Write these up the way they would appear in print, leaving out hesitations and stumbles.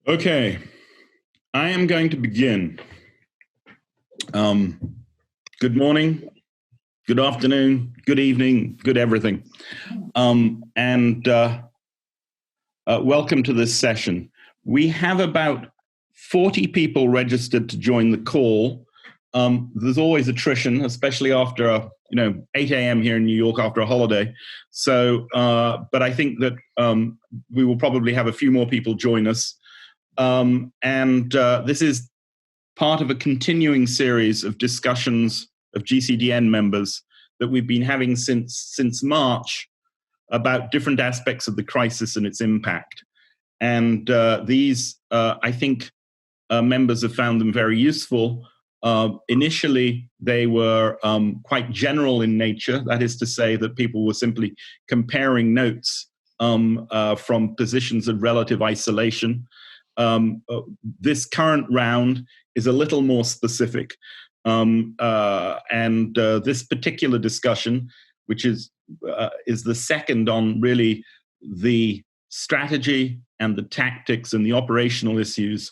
Okay, I am going to begin. Good morning, good afternoon, good evening, good everything. Welcome to this session. We have about 40 people registered to join the call. There's always attrition, especially after 8 a.m. here in New York after a holiday. So, but I think that we will probably have a few more people join us. This is part of a continuing series of discussions of GCDN members that we've been having since March about different aspects of the crisis and its impact. And these, I think, members have found them very useful. Initially, they were quite general in nature. That is to say that people were simply comparing notes from positions of relative isolation. This current round is a little more specific. This particular discussion, which is the second on really the strategy and the tactics and the operational issues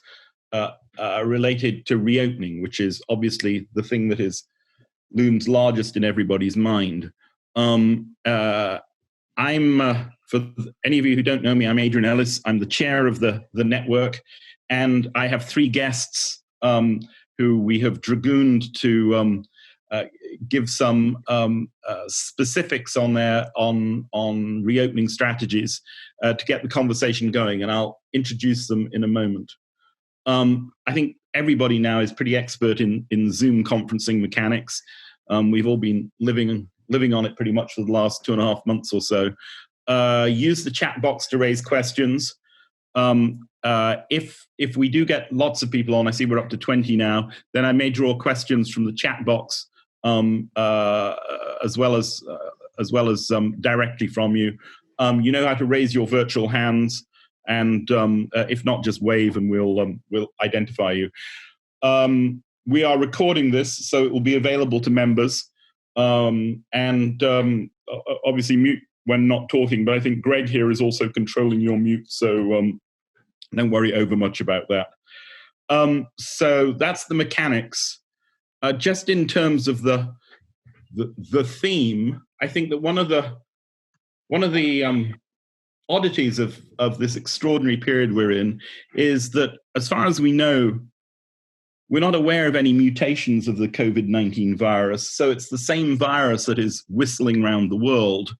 related to reopening, which is obviously the thing that looms largest in everybody's mind. For any of you who don't know me, I'm Adrian Ellis. I'm the chair of the network, and I have three guests who we have dragooned to give some specifics on reopening strategies to get the conversation going, and I'll introduce them in a moment. I think everybody now is pretty expert in Zoom conferencing mechanics. We've all been living on it pretty much for the last 2.5 months or so. Use the chat box to raise questions. If we do get lots of people on, I see we're up to 20 now, then I may draw questions from the chat box as well as directly from you. You know how to raise your virtual hands, and if not, just wave and we'll identify you. We are recording this, so it will be available to members, obviously mute when not talking, but I think Greg here is also controlling your mute, so don't worry over much about that. So that's the mechanics. Just in terms of the theme, I think that one of the oddities of this extraordinary period we're in is that, as far as we know, we're not aware of any mutations of the COVID-19 virus. So it's the same virus that is whistling around the world.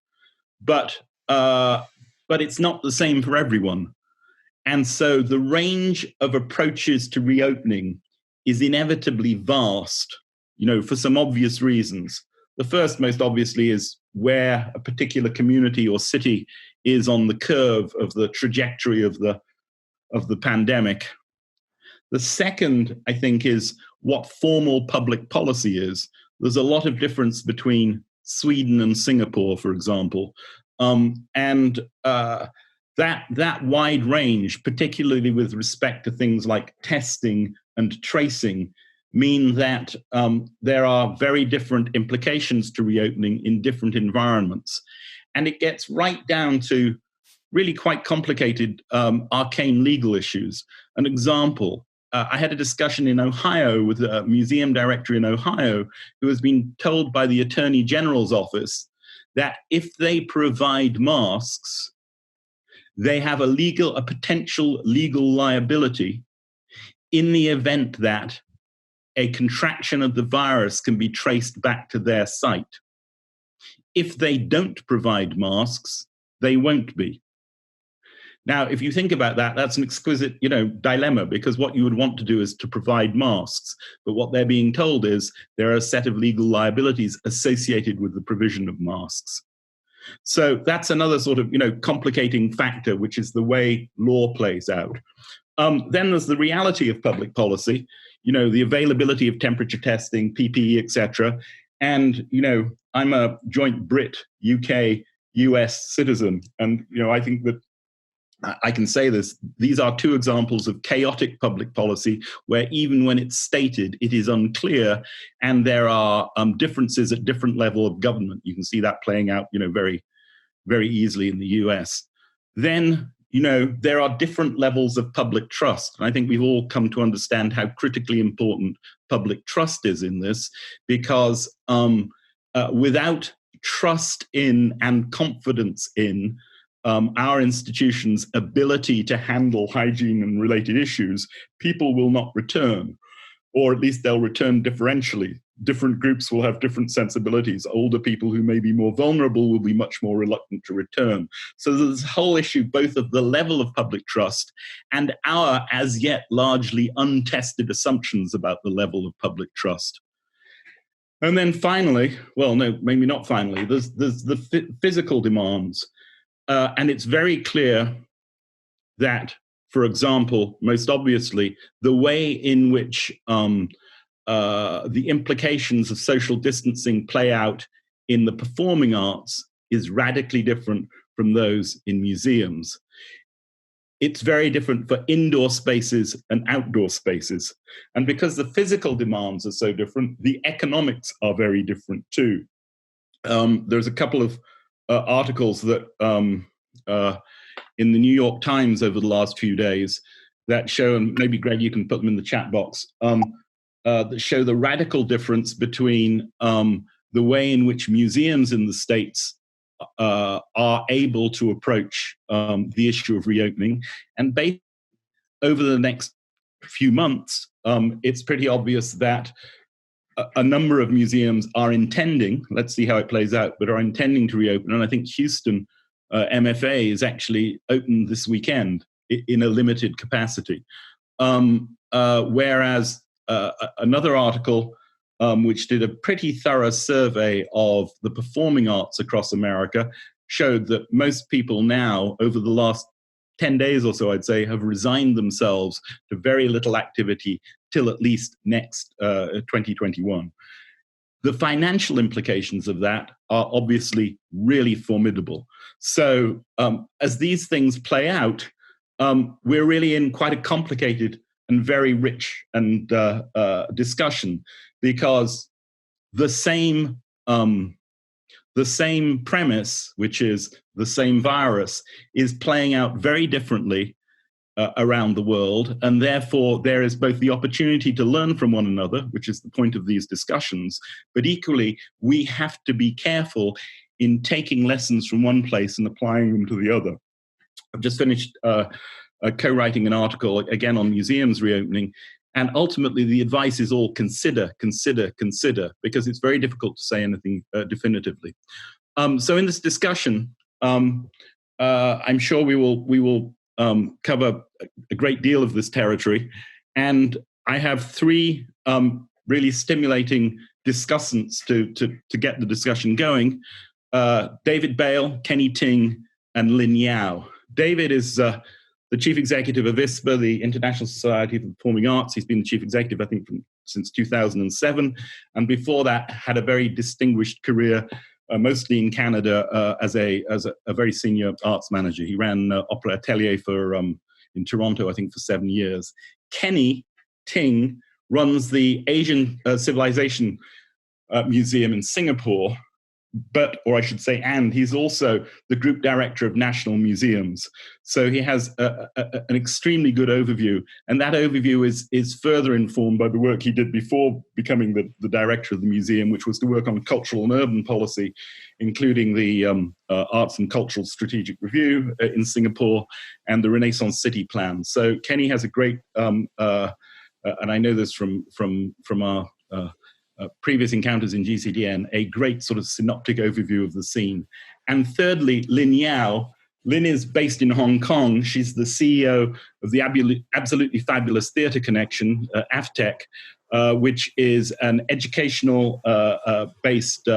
But it's not the same for everyone. And so the range of approaches to reopening is inevitably vast, for some obvious reasons. The first, most obviously, is where a particular community or city is on the curve of the trajectory of the pandemic. The second, I think, is what formal public policy is. There's a lot of difference between Sweden and Singapore, for example. That wide range, particularly with respect to things like testing and tracing, mean that there are very different implications to reopening in different environments. And it gets right down to really quite complicated, arcane legal issues. An example, I had a discussion in Ohio with a museum director in Ohio who has been told by the Attorney General's office that if they provide masks, they have a potential legal liability in the event that a contraction of the virus can be traced back to their site. If they don't provide masks, they won't be. Now, if you think about that, that's an exquisite, dilemma, because what you would want to do is to provide masks. But what they're being told is there are a set of legal liabilities associated with the provision of masks. So that's another sort of, complicating factor, which is the way law plays out. Then there's the reality of public policy, the availability of temperature testing, PPE, etc. And, I'm a joint Brit, UK, US citizen. And, I think that I can say this, these are two examples of chaotic public policy where even when it's stated, it is unclear, and there are differences at different levels of government. You can see that playing out, very, very easily in the US. Then you know, there are different levels of public trust. And I think we've all come to understand how critically important public trust is in this, because without trust in and confidence in our institutions' ability to handle hygiene and related issues, people will not return, or at least they'll return differentially. Different groups will have different sensibilities. Older people who may be more vulnerable will be much more reluctant to return. So there's a whole issue both of the level of public trust and our as yet largely untested assumptions about the level of public trust. And then finally, well, no, maybe not finally, there's the physical demands. And it's very clear that, for example, most obviously, the way in which the implications of social distancing play out in the performing arts is radically different from those in museums. It's very different for indoor spaces and outdoor spaces. And because the physical demands are so different, the economics are very different too. There's a couple of articles that in the New York Times over the last few days that show, and maybe Greg, you can put them in the chat box, that show the radical difference between the way in which museums in the States are able to approach the issue of reopening. And based over the next few months, it's pretty obvious that a number of museums are intending, let's see how it plays out, but are intending to reopen. And I think Houston MFA is actually open this weekend in a limited capacity. Whereas another article which did a pretty thorough survey of the performing arts across America showed that most people now, over the last 10 days or so, I'd say, have resigned themselves to very little activity till at least next 2021. The financial implications of that are obviously really formidable. So as these things play out, we're really in quite a complicated and very rich and discussion, because the same premise, which is the same virus, is playing out very differently around the world, and therefore there is both the opportunity to learn from one another, which is the point of these discussions, but equally we have to be careful in taking lessons from one place and applying them to the other. I've just finished co-writing an article again on museums reopening, and ultimately the advice is all consider, because it's very difficult to say anything definitively. So in this discussion, I'm sure we will cover a great deal of this territory, and I have three really stimulating discussants to get the discussion going. David Baile, Kennie Ting, and Lynn Yao. David is the chief executive of ISPA, the International Society of Performing Arts. He's been the chief executive, I think, since 2007, and before that had a very distinguished career, mostly in Canada, as a very senior arts manager. He ran Opera Atelier in Toronto, I think, for 7 years. Kennie Ting runs the Asian Civilisation Museum in Singapore, and he's also the group director of National Museums. So he has an extremely good overview, and that overview is further informed by the work he did before becoming the director of the museum, which was to work on cultural and urban policy, including the Arts and Cultural Strategic Review in Singapore and the Renaissance City Plan. So Kennie has a great, and I know this from our previous encounters in GCDN, a great sort of synoptic overview of the scene. And thirdly, Lynn Yao. Lynn is based in Hong Kong. She's the CEO of the Absolutely Fabulous Theatre Connection, AFTEC, which is an educational based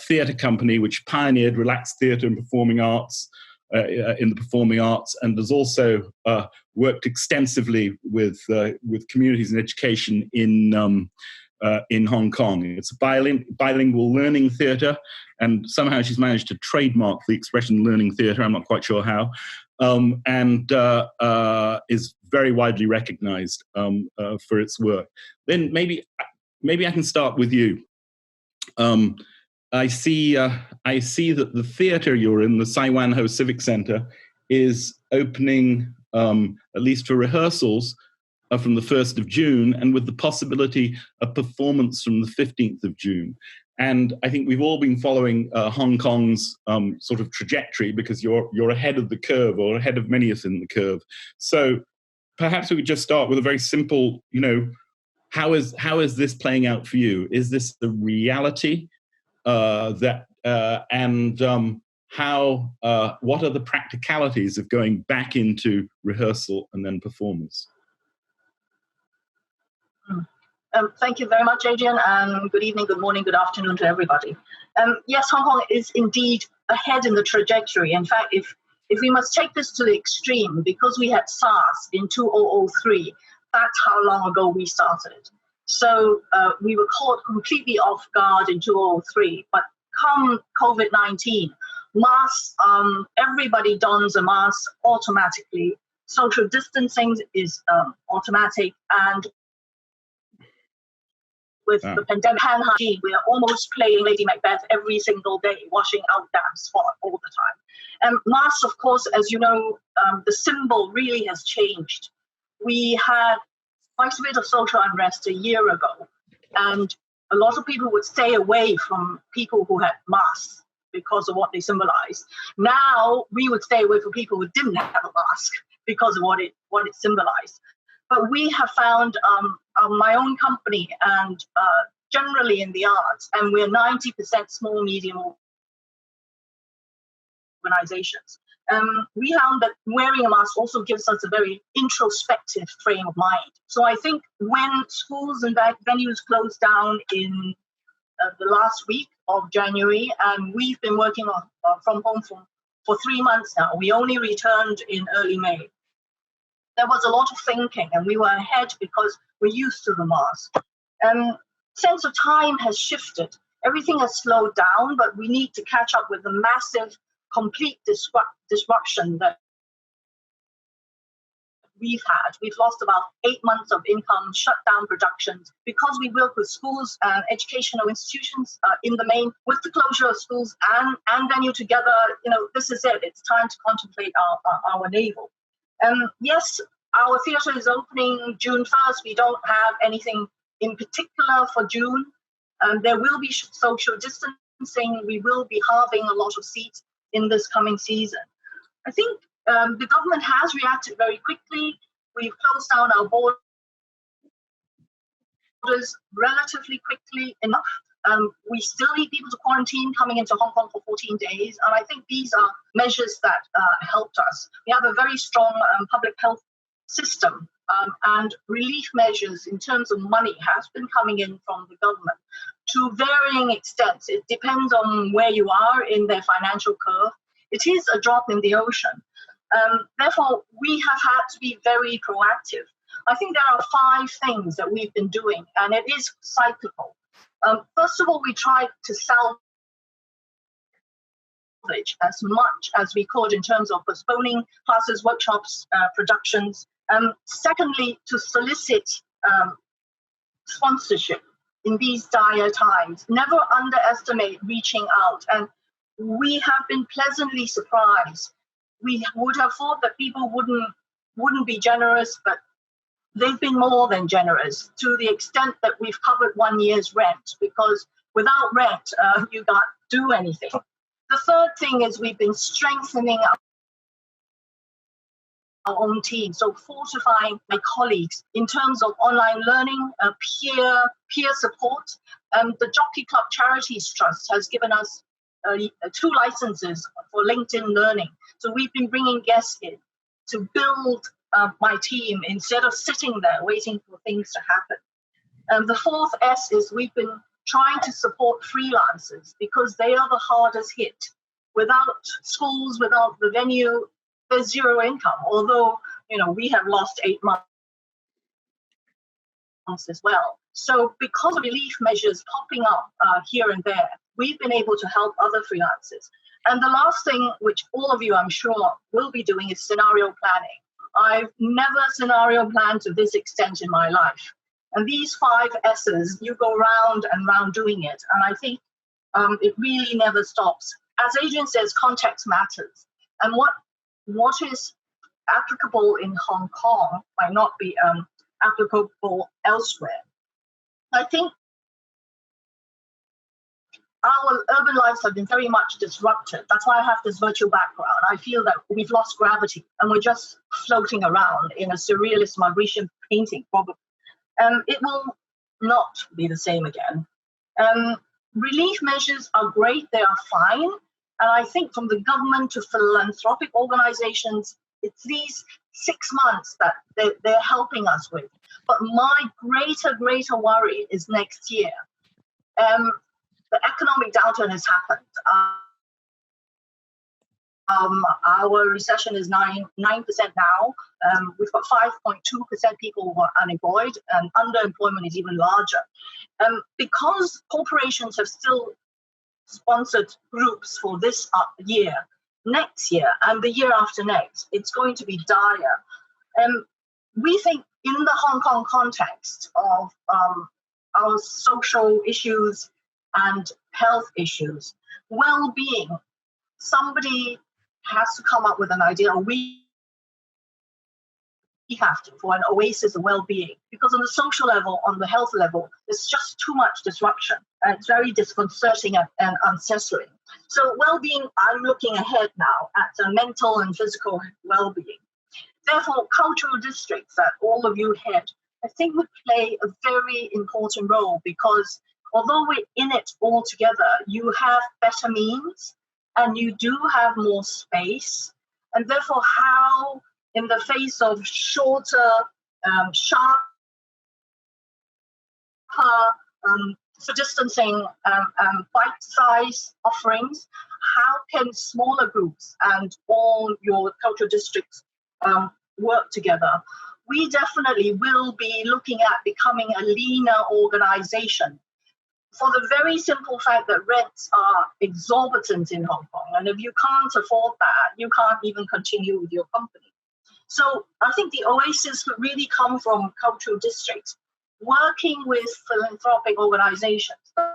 theatre company which pioneered relaxed theatre and performing arts in the performing arts, and has also worked extensively with communities and education in Hong Kong. It's a bilingual learning theatre, and somehow she's managed to trademark the expression learning theatre. I'm not quite sure how, and is very widely recognized for its work. Then maybe I can start with you. I see that the theatre you're in, the Sai Wan Ho Civic Centre, is opening, at least for rehearsals, from the 1st of June, and with the possibility of performance from the 15th of June. And I think we've all been following Hong Kong's sort of trajectory, because you're ahead of the curve, or ahead of many of us in the curve. So perhaps we could just start with a very simple, how is this playing out for you? Is this the reality what are the practicalities of going back into rehearsal and then performance? Thank you very much, Adrian, and good evening, good morning, good afternoon to everybody. Yes, Hong Kong is indeed ahead in the trajectory. In fact, if we must take this to the extreme, because we had SARS in 2003, that's how long ago we started. So we were caught completely off guard in 2003, but come COVID-19, masks, everybody dons a mask automatically. Social distancing is automatic, and with the pandemic, hand hygiene, we are almost playing Lady Macbeth every single day, washing out damn spot all the time. Masks, of course, as you know, the symbol really has changed. We had quite a bit of social unrest a year ago, and a lot of people would stay away from people who had masks because of what they symbolized. Now we would stay away from people who didn't have a mask because of what it symbolized. But we have found my own company, and generally in the arts, and we're 90% small, medium organizations. We found that wearing a mask also gives us a very introspective frame of mind. So I think when schools and venues closed down in the last week of January, and we've been working from home for 3 months now, we only returned in early May. There was a lot of thinking, and we were ahead because we're used to the mask. Sense of time has shifted. Everything has slowed down, but we need to catch up with the massive, complete disruption that we've had. We've lost about 8 months of income, shut down productions, because we work with schools and educational institutions in the main. With the closure of schools and venue together, this is it. It's time to contemplate our navel. Yes, our theatre is opening June 1st. We don't have anything in particular for June. There will be social distancing. We will be halving a lot of seats in this coming season. I think the government has reacted very quickly. We've closed down our borders relatively quickly enough. We still need people to quarantine coming into Hong Kong for 14 days. And I think these are measures that helped us. We have a very strong public health system, and relief measures in terms of money has been coming in from the government to varying extents. It depends on where you are in their financial curve. It is a drop in the ocean. Therefore, we have had to be very proactive. I think there are 5 things that we've been doing, and it is cyclical. First of all, we tried to salvage as much as we could in terms of postponing classes, workshops, productions. Secondly, to solicit sponsorship in these dire times. Never underestimate reaching out. And we have been pleasantly surprised. We would have thought that people wouldn't be generous, but they've been more than generous, to the extent that we've covered 1 year's rent, because without rent, you can't do anything. The third thing is we've been strengthening our own team, so fortifying my colleagues in terms of online learning, peer support. The Jockey Club Charities Trust has given us 2 licenses for LinkedIn Learning. So we've been bringing guests in to build my team instead of sitting there waiting for things to happen. The fourth S is we've been trying to support freelancers, because they are the hardest hit. Without schools, without the venue, there's zero income. Although, we have lost 8 months as well. So because of relief measures popping up here and there, we've been able to help other freelancers. And the last thing, which all of you, I'm sure, will be doing, is scenario planning. I've never scenario planned to this extent in my life. And these 5 S's, you go round and round doing it. And I think it really never stops. As Adrian says, context matters. And what what is applicable in Hong Kong might not be applicable elsewhere. I think our urban lives have been very much disrupted. That's why I have this virtual background. I feel that we've lost gravity and we're just floating around in a surrealist Mauritian painting, probably. It will not be the same again. Relief measures are great, they are fine. And I think from the government to philanthropic organizations, it's these 6 months that they're helping us with. But my greater worry is next year. The economic downturn has happened. Our recession is 9% now. We've got 5.2% people who are unemployed, and underemployment is even larger. Because corporations have still sponsored groups for this year, next year, and the year after next, it's going to be dire. We think in the Hong Kong context of our social issues and health issues, well-being, somebody has to come up with an idea, or we have to, for an oasis of well-being. Because on the social level, on the health level, there's just too much disruption, and it's very disconcerting and unsettling. So well-being, I'm looking ahead now at mental and physical well-being. Therefore, cultural districts that all of you head, I think would play a very important role, because although we're in it all together, you have better means and you do have more space. And therefore, how in the face of shorter, sharper, for distancing, bite-sized offerings, how can smaller groups and all your cultural districts work together? We definitely will be looking at becoming a leaner organization, for the very simple fact that rents are exorbitant in Hong Kong. And if you can't afford that, you can't even continue with your company. So I think the oasis would really come from cultural districts, working with philanthropic organizations. The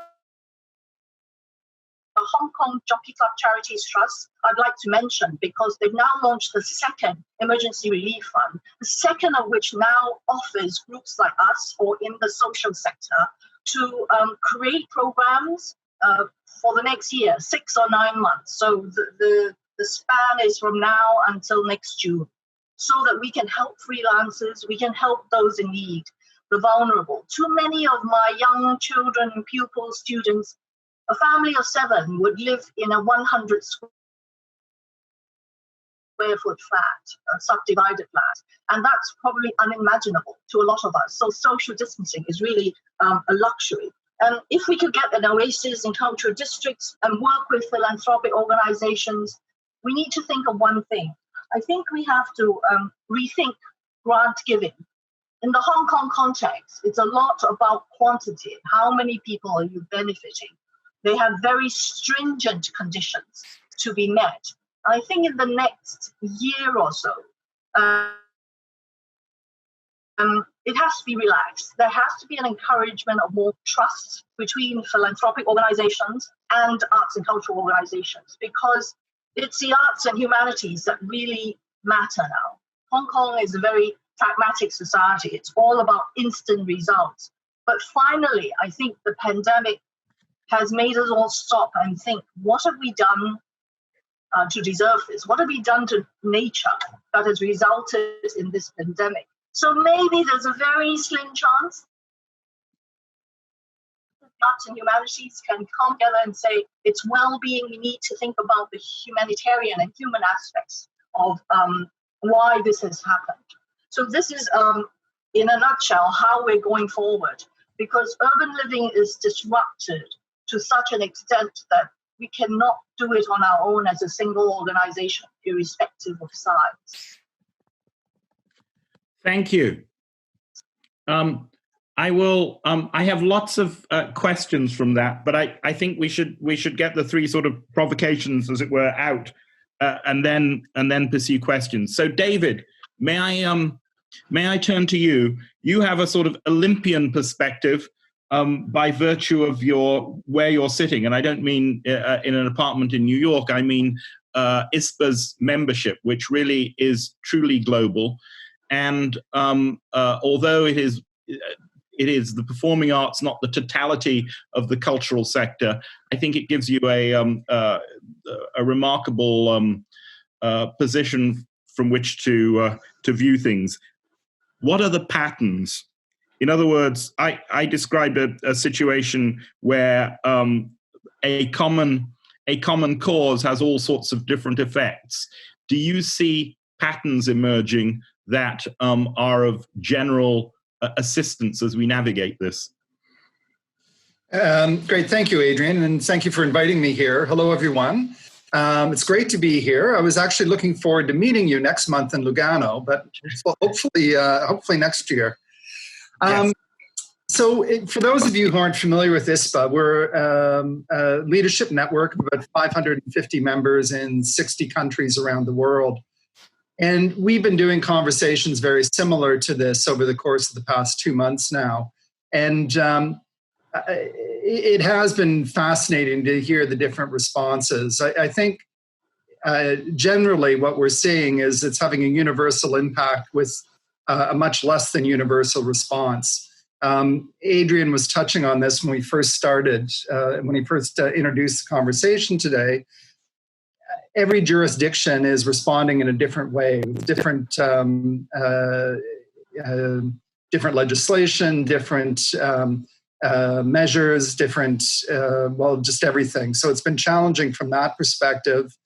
Hong Kong Jockey Club Charities Trust, I'd like to mention, because they've now launched the second emergency relief fund, the second of which now offers groups like us, or in the social sector, to create programs for the next year, 6 or 9 months. So the span is from now until next June, so that we can help freelancers, we can help those in need, the vulnerable. Too many of my young children, pupils, students, a family of 7 would live in a 100 square foot flat, a subdivided flat. And that's probably unimaginable to a lot of us. So social distancing is really a luxury. And if we could get an oasis in cultural districts and work with philanthropic organizations, we need to think of one thing. I think we have to rethink grant giving. In the Hong Kong context, it's a lot about quantity. How many people are you benefiting? They have very stringent conditions to be met. I think in the next year or so, it has to be relaxed. There has to be an encouragement of more trust between philanthropic organizations and arts and cultural organizations, because it's the arts and humanities that really matter now. Hong Kong is a very pragmatic society. It's all about instant results. But finally, I think the pandemic has made us all stop and think, what have we done to deserve this? What have we done to nature that has resulted in this pandemic? So maybe there's a very slim chance that arts and humanities can come together and say, it's well-being, we need to think about the humanitarian and human aspects of why this has happened. So this is, in a nutshell, how we're going forward, because urban living is disrupted to such an extent that we cannot do it on our own as a single organization, irrespective of size. Thank you. I will. I have lots of questions from that, but I think we should get the 3 sort of provocations, as it were, out, and then pursue questions. So, David, may I turn to you? You have a sort of Olympian perspective by virtue of where you're sitting, and I don't mean in an apartment in New York. I mean ISPA's membership, which really is truly global. And although it is the performing arts, not the totality of the cultural sector, I think it gives you a remarkable position from which to view things. What are the patterns? In other words, I described a situation where a common cause has all sorts of different effects. Do you see patterns emerging that are of general assistance as we navigate this? Great, thank you, Adrian, and thank you for inviting me here. Hello, everyone. It's great to be here. I was actually looking forward to meeting you next month in Lugano, but hopefully next year. Yes. So for those of you who aren't familiar with ISPA, we're a leadership network of about 550 members in 60 countries around the world. And we've been doing conversations very similar to this over the course of the past 2 months now. And it has been fascinating to hear the different responses. I think generally what we're seeing is it's having a universal impact with a much less than universal response. Adrian was touching on this when we first started, when he first introduced the conversation today. Every jurisdiction is responding in a different way, with different different legislation, different measures, different, well, just everything. So it's been challenging from that perspective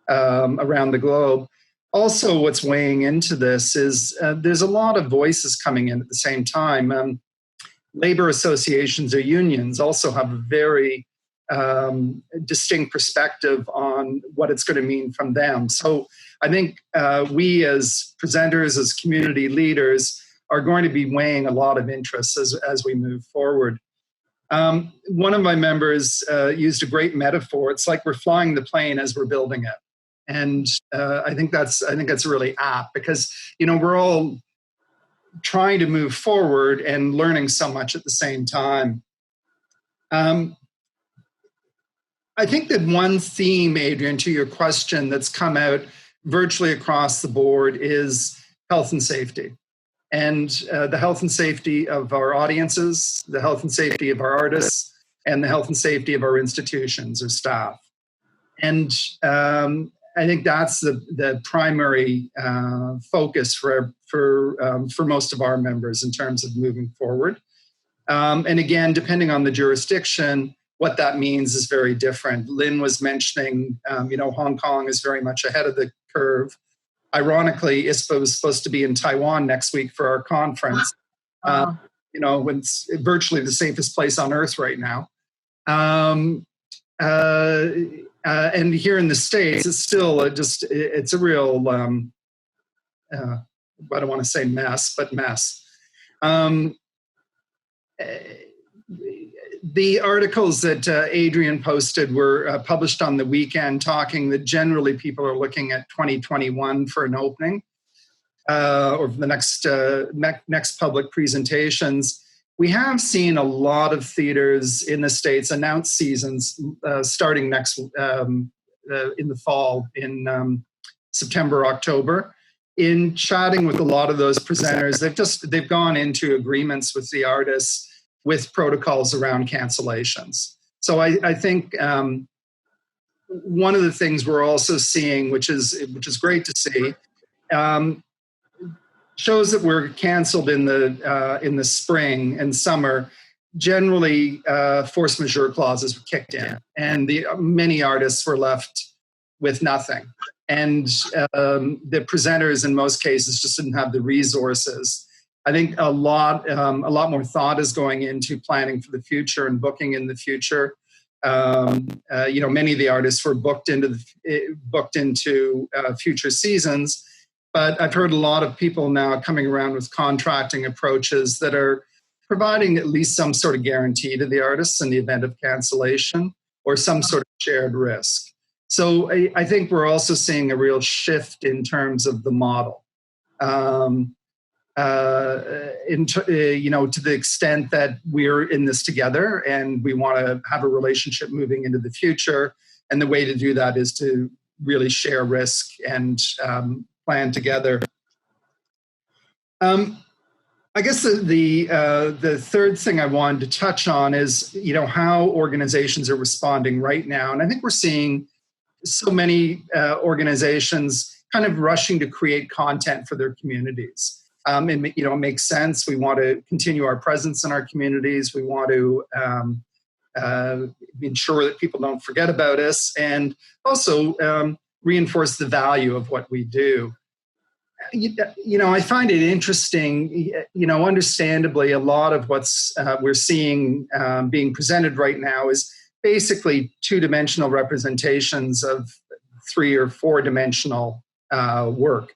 around the globe. Also, what's weighing into this is there's a lot of voices coming in at the same time. Labor associations or unions also have a very distinct perspective on what it's going to mean from them. So I think we as presenters, as community leaders, are going to be weighing a lot of interests as we move forward. One of my members used a great metaphor. It's like we're flying the plane as we're building it. And I think that's really apt because, we're all trying to move forward and learning so much at the same time. I think that one theme, Adrian, to your question that's come out virtually across the board is health and safety. And the health and safety of our audiences, the health and safety of our artists, and the health and safety of our institutions or staff. And I think that's the primary focus for most of our members in terms of moving forward. And again, depending on the jurisdiction, what that means is very different. Lynn was mentioning, Hong Kong is very much ahead of the curve. Ironically, ISPA was supposed to be in Taiwan next week for our conference. When it's virtually the safest place on earth right now. And here in the States, it's still it's a real, I don't want to say mess, but mess. The articles that Adrian posted were published on the weekend, talking that generally people are looking at 2021 for an opening or for the next public presentations. We have seen a lot of theaters in the States announce seasons starting next in the fall, in September, October. In chatting with a lot of those presenters, they've gone into agreements with the artists with protocols around cancellations. So I think one of the things we're also seeing, which is great to see, shows that were canceled in the spring and summer. Generally, force majeure clauses were kicked in, and many artists were left with nothing. And the presenters, in most cases, just didn't have the resources. I think a lot more thought is going into planning for the future and booking in the future. Many of the artists were booked into future seasons, but I've heard a lot of people now coming around with contracting approaches that are providing at least some sort of guarantee to the artists in the event of cancellation or some sort of shared risk. So I think we're also seeing a real shift in terms of the model. To the extent that we're in this together and we want to have a relationship moving into the future. And the way to do that is to really share risk and plan together. I guess the third thing I wanted to touch on is, how organizations are responding right now. And I think we're seeing so many organizations kind of rushing to create content for their communities. It makes sense. We want to continue our presence in our communities. We want to ensure that people don't forget about us, and also reinforce the value of what we do. I find it interesting, understandably, a lot of what's we're seeing being presented right now is basically two-dimensional representations of 3 or 4-dimensional work.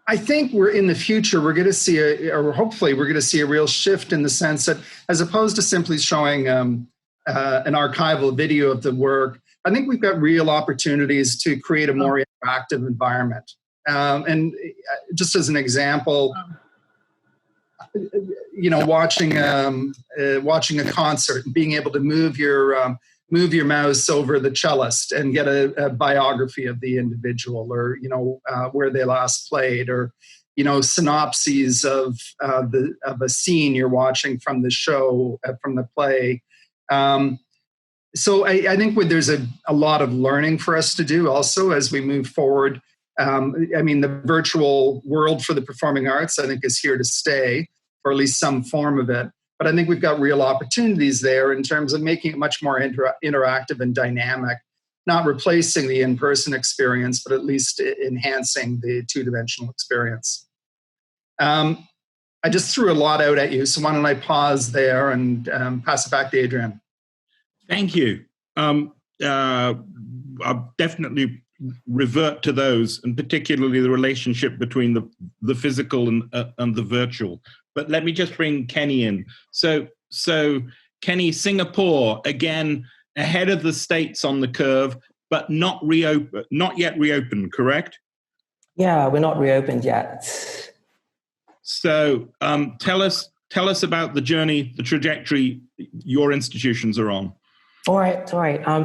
I think in the future, we're going to see hopefully we're going to see a real shift in the sense that, as opposed to simply showing an archival video of the work, I think we've got real opportunities to create a more interactive environment. And just as an example, watching a concert and being able to move your mouse over the cellist and get a biography of the individual, or where they last played, or synopses of a scene you're watching from the show, from the play. So I think there's a lot of learning for us to do also as we move forward. The virtual world for the performing arts, I think, is here to stay, or at least some form of it. But I think we've got real opportunities there in terms of making it much more interactive and dynamic, not replacing the in-person experience, but at least enhancing the two-dimensional experience. I just threw a lot out at you, so why don't I pause there and pass it back to Adrian. Thank you. I'll definitely revert to those, and particularly the relationship between the physical and the virtual. But let me just bring Kennie in. So Kennie, Singapore, again, ahead of the States on the curve, but not yet reopened, correct? Yeah, we're not reopened yet. So tell us about the journey, the trajectory your institutions are on. All right.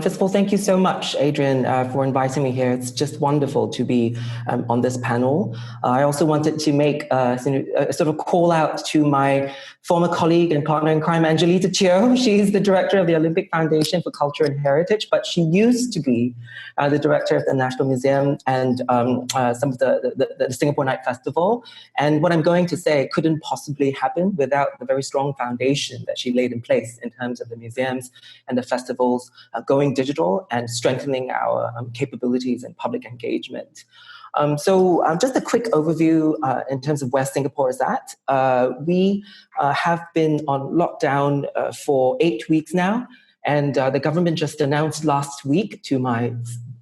First of all, thank you so much, Adrian, for inviting me here. It's just wonderful to be on this panel. I also wanted to make a sort of call out to my former colleague and partner in crime, Angelita Chiu. She's the director of the Olympic Foundation for Culture and Heritage, but she used to be the director of the National Museum and some of the Singapore Night Festival. And what I'm going to say couldn't possibly happen without the very strong foundation that she laid in place in terms of the museums and the festivals going digital and strengthening our capabilities and public engagement. So just a quick overview in terms of where Singapore is at. We have been on lockdown for 8 weeks now, and the government just announced last week, to my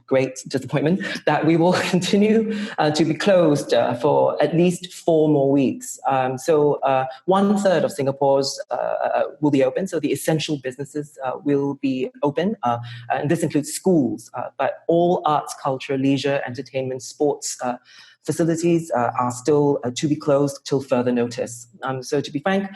great disappointment, that we will continue to be closed for at least 4 more weeks. So 1/3 of Singapore's will be open, so the essential businesses will be open, and this includes schools, but all arts, culture, leisure, entertainment, sports facilities are still to be closed till further notice. So to be frank,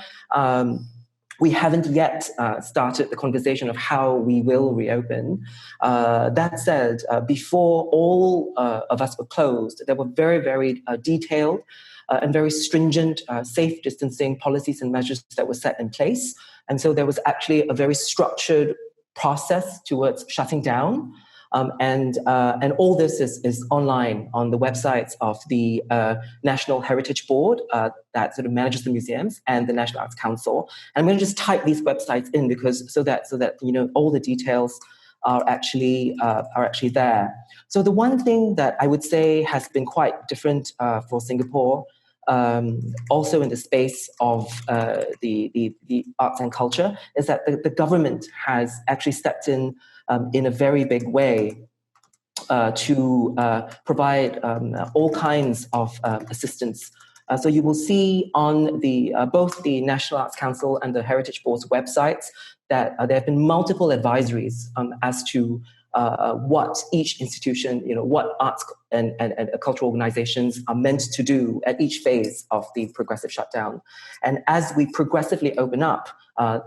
we haven't yet started the conversation of how we will reopen. That said, before all of us were closed, there were very, very detailed and very stringent safe distancing policies and measures that were set in place. And so there was actually a very structured process towards shutting down. And all this is online on the websites of the National Heritage Board that sort of manages the museums, and the National Arts Council. And I'm going to just type these websites in so that all the details are actually there. So the one thing that I would say has been quite different for Singapore, also in the space of the arts and culture, is that the government has actually stepped in a very big way to provide all kinds of assistance. So you will see on both the National Arts Council and the Heritage Board's websites that there have been multiple advisories as to what each institution, what arts and cultural organizations are meant to do at each phase of the progressive shutdown. And as we progressively open up,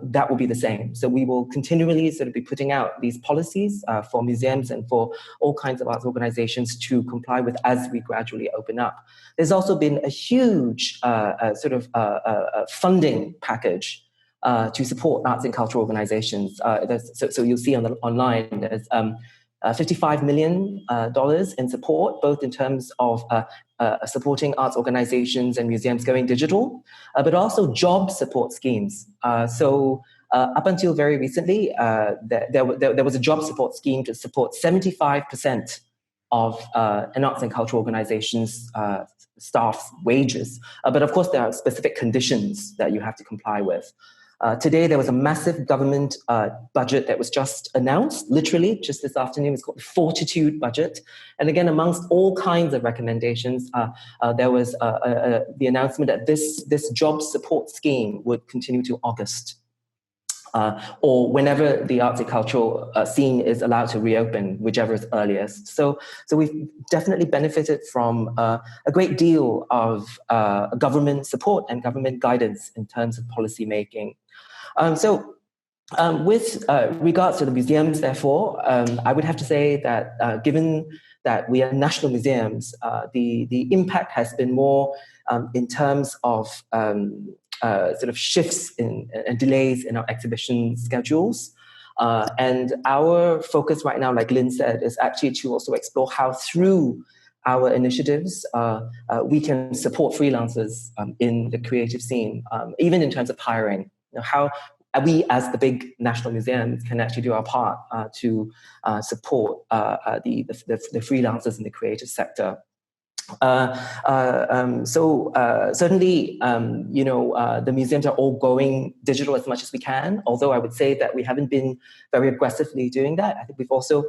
that will be the same. So we will continually sort of be putting out these policies for museums and for all kinds of arts organizations to comply with as we gradually open up. There's also been a huge funding package to support arts and cultural organizations. So you'll see online, there's $55 million in support, both in terms of supporting arts organizations and museums going digital, but also job support schemes. So up until very recently, there was a job support scheme to support 75% of an arts and cultural organization's staff's wages. But of course, there are specific conditions that you have to comply with. Today, there was a massive government budget that was just announced, literally just this afternoon. It's called the Fortitude Budget. And again, amongst all kinds of recommendations, there was the announcement that this job support scheme would continue to August, or whenever the arts and cultural scene is allowed to reopen, whichever is earliest. So we've definitely benefited from a great deal of government support and government guidance in terms of policy making. With regards to the museums, therefore, I would have to say that given that we are national museums, the impact has been more in terms of sort of shifts and delays in our exhibition schedules. And our focus right now, like Lynn said, is actually to also explore how through our initiatives, we can support freelancers in the creative scene, even in terms of hiring. How we, as the big national museums, can actually do our part to support the freelancers in the creative sector. Certainly, the museums are all going digital as much as we can, although I would say that we haven't been very aggressively doing that. I think we've also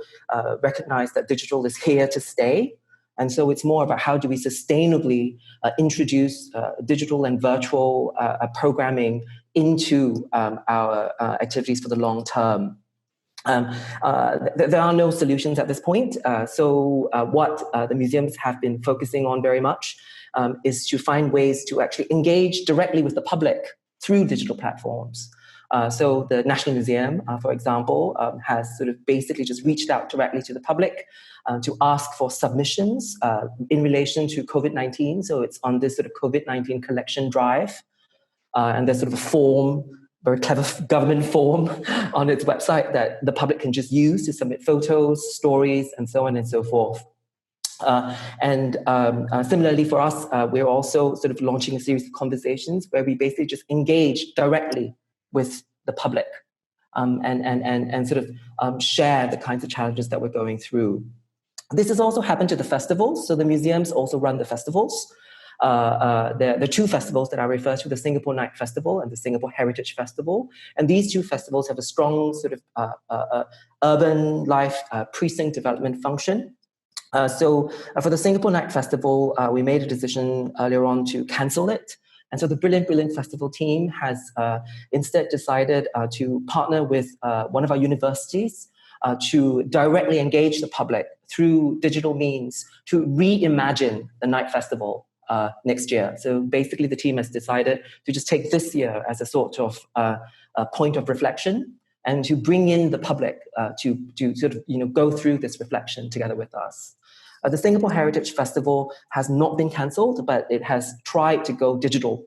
recognized that digital is here to stay. And so it's more about how do we sustainably introduce digital and virtual programming into our activities for the long term. There are no solutions at this point. What the museums have been focusing on very much is to find ways to actually engage directly with the public through digital platforms. So the National Museum, for example, has sort of basically just reached out directly to the public to ask for submissions in relation to COVID-19. So it's on this sort of COVID-19 collection drive. And there's sort of a form, very clever government form on its website that the public can just use to submit photos, stories, and so on and so forth. Similarly for us, we're also sort of launching a series of conversations where we basically just engage directly with the public and sort of share the kinds of challenges that we're going through. This has also happened to the festivals. So the museums also run the festivals. There are two festivals that I refer to, the Singapore Night Festival and the Singapore Heritage Festival. And these two festivals have a strong sort of urban life precinct development function. So for the Singapore Night Festival, we made a decision earlier on to cancel it. And so the Brilliant Festival team has instead decided to partner with one of our universities to directly engage the public through digital means to reimagine the night festival next year. So basically the team has decided to just take this year as a sort of a point of reflection and to bring in the public to sort of go through this reflection together with us. The Singapore Heritage Festival has not been cancelled, but it has tried to go digital.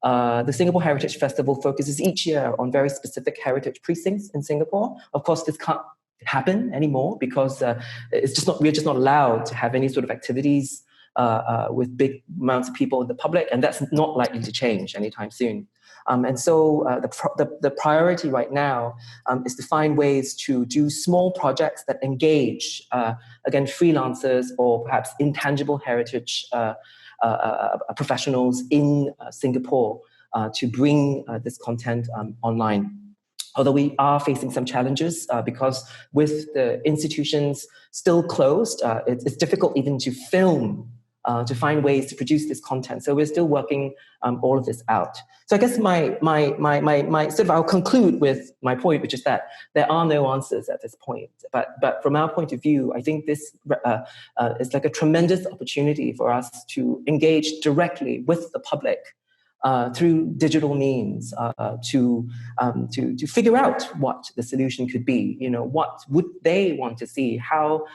The Singapore Heritage Festival focuses each year on very specific heritage precincts in Singapore. Of course, this can't happen anymore because we're just not allowed to have any sort of activities with big amounts of people in the public, and that's not likely to change anytime soon. And so the priority right now is to find ways to do small projects that engage, again, freelancers or perhaps intangible heritage professionals in Singapore to bring this content online. Although we are facing some challenges because with the institutions still closed, it's difficult even to film to find ways to produce this content. So we're still working all of this out. So I guess my sort of, I'll conclude with my point, which is that there are no answers at this point. But from our point of view, I think this is like a tremendous opportunity for us to engage directly with the public through digital means to figure out what the solution could be. What would they want to see? How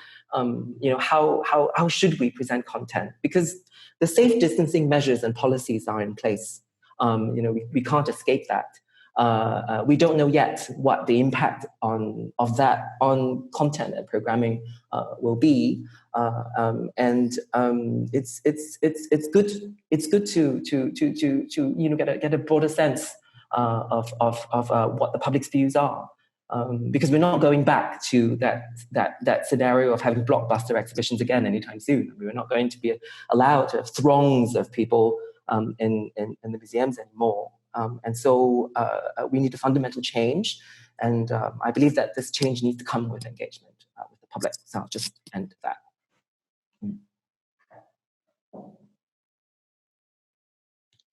should we present content? Because the safe distancing measures and policies are in place. We can't escape that. We don't know yet what the impact of that on content and programming will be, and it's good to get a broader sense of what the public's views are. Because we're not going back to that scenario of having blockbuster exhibitions again anytime soon. We're not going to be allowed to have throngs of people in the museums anymore. And so we need a fundamental change. And I believe that this change needs to come with engagement with the public. So I'll just end that.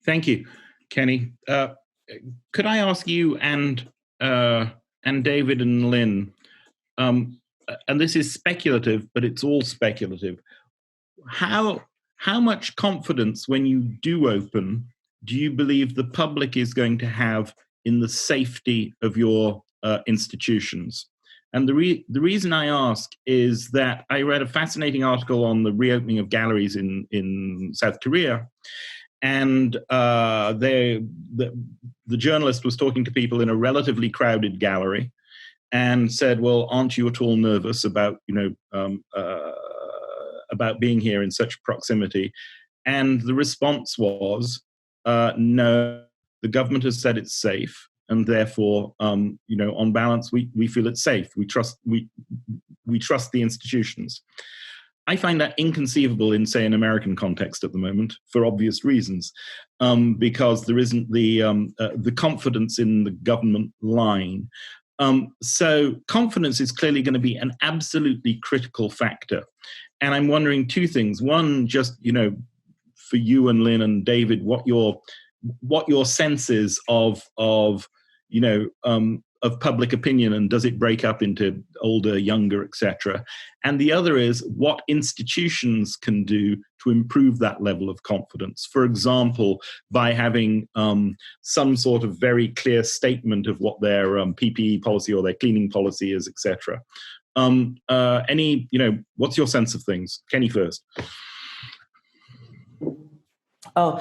Thank you, Kennie. Could I ask you and David and Lynn, and this is speculative, but it's all speculative. How much confidence, when you do open, do you believe the public is going to have in the safety of your institutions? And the reason I ask is that I read a fascinating article on the reopening of galleries in South Korea, and the journalist was talking to people in a relatively crowded gallery and said, well, aren't you at all nervous about, about being here in such proximity? And the response was, no, the government has said it's safe. And therefore, on balance, we feel it's safe. We trust the institutions. I find that inconceivable in, say, an American context at the moment, for obvious reasons, because there isn't the confidence in the government line. So confidence is clearly going to be an absolutely critical factor. And I'm wondering two things. One, just, for you and Lynn and David, what your sense is of public opinion, and does it break up into older, younger, etc.? And the other is what institutions can do to improve that level of confidence. For example, by having some sort of very clear statement of what their PPE policy or their cleaning policy is, etc. What's your sense of things? Kennie first. So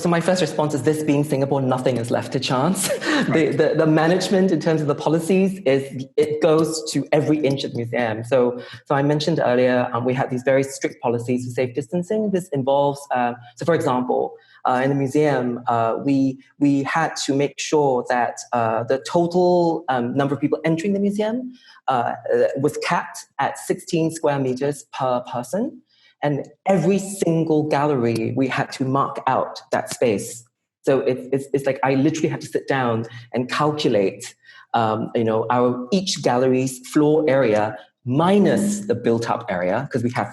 my first response is, this being Singapore, nothing is left to chance. Right. The management in terms of the policies it goes to every inch of the museum. So I mentioned earlier, we had these very strict policies for safe distancing. This involves, so for example, in the museum, we had to make sure that the total number of people entering the museum was capped at 16 square meters per person. And every single gallery, we had to mark out that space. So it's like I literally had to sit down and calculate, each gallery's floor area minus the built-up area, because we have,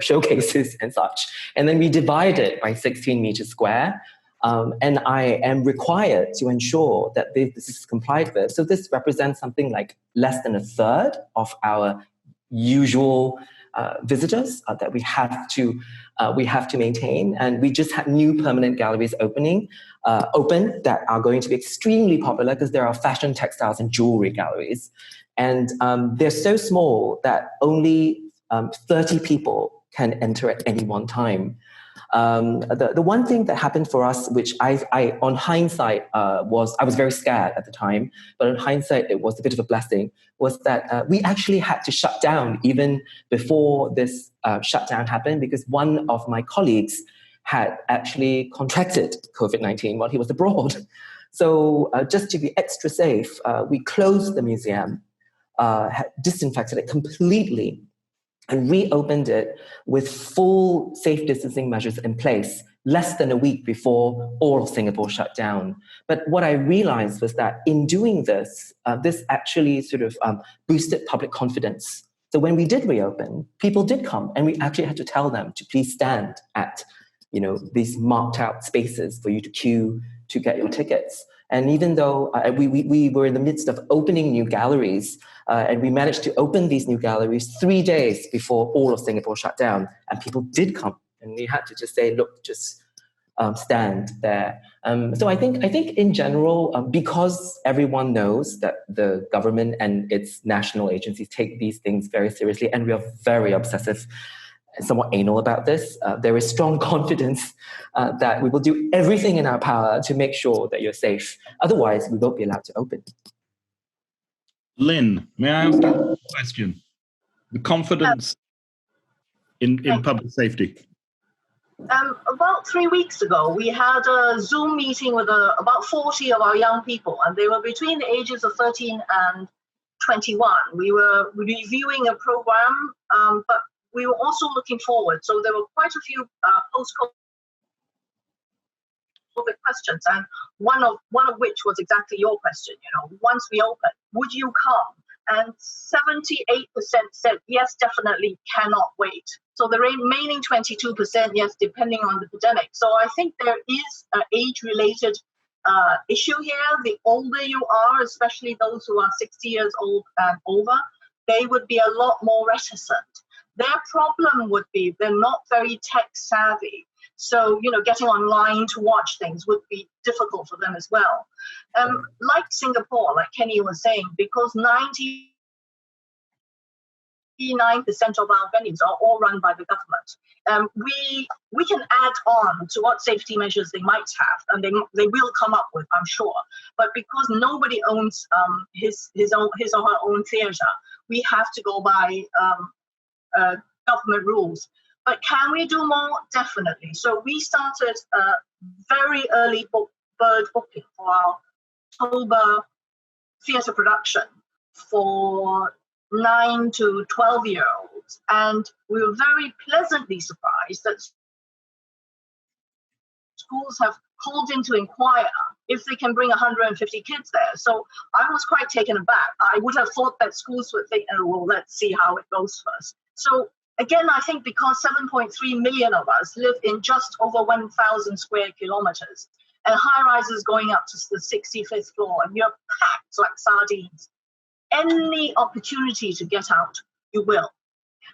showcases and such. And then we divide it by 16 meters square. And I am required to ensure that this is complied with. So this represents something like less than a third of our usual visitors that we have to maintain. And we just had new permanent galleries open that are going to be extremely popular because there are fashion, textiles, and jewelry galleries. And they're so small that only 30 people can enter at any one time. The one thing that happened for us, which I on hindsight I was very scared at the time, but in hindsight it was a bit of a blessing, was that we actually had to shut down even before this shutdown happened, because one of my colleagues had actually contracted COVID-19 while he was abroad. So just to be extra safe, we closed the museum, disinfected it completely, and reopened it with full safe distancing measures in place less than a week before all of Singapore shut down. But what I realized was that in doing this, this actually sort of boosted public confidence So when we did reopen, people did come, and we actually had to tell them to please stand at, these marked out spaces for you to queue to get your tickets. And even though we were in the midst of opening new galleries, and we managed to open these new galleries 3 days before all of Singapore shut down, and people did come, and we had to just say, look, just stand there. So I think in general, because everyone knows that the government and its national agencies take these things very seriously, and we are very obsessive and somewhat anal about this, there is strong confidence that we will do everything in our power to make sure that you're safe. Otherwise, we won't be allowed to open. Lynn, may I ask you a question? The confidence in public safety. About 3 weeks ago, we had a Zoom meeting with about 40 of our young people, and they were between the ages of 13 and 21. We were reviewing a program, but we were also looking forward. So there were quite a few post-COVID questions, and one of which was exactly your question. Once we open, would you come? And 78% said yes, definitely, cannot wait. So the remaining 22%, yes, depending on the pandemic. So I think there is an age-related issue here. The older you are, especially those who are 60 years old and over, they would be a lot more reticent. Their problem would be they're not very tech-savvy. So, getting online to watch things would be difficult for them as well. Like Singapore, like Kennie was saying, because 99% of our venues are all run by the government. We can add on to what safety measures they might have, and they will come up with, I'm sure. But because nobody owns his or her own theatre, we have to go by government rules. But can we do more? Definitely. So we started a very early bird booking for our October theatre production for 9 to 12-year-olds. And we were very pleasantly surprised that schools have called in to inquire if they can bring 150 kids there. So I was quite taken aback. I would have thought that schools would think, well, let's see how it goes first. So again, I think because 7.3 million of us live in just over 1,000 square kilometers, and high-rises going up to the 65th floor, and you're packed like sardines, any opportunity to get out, you will.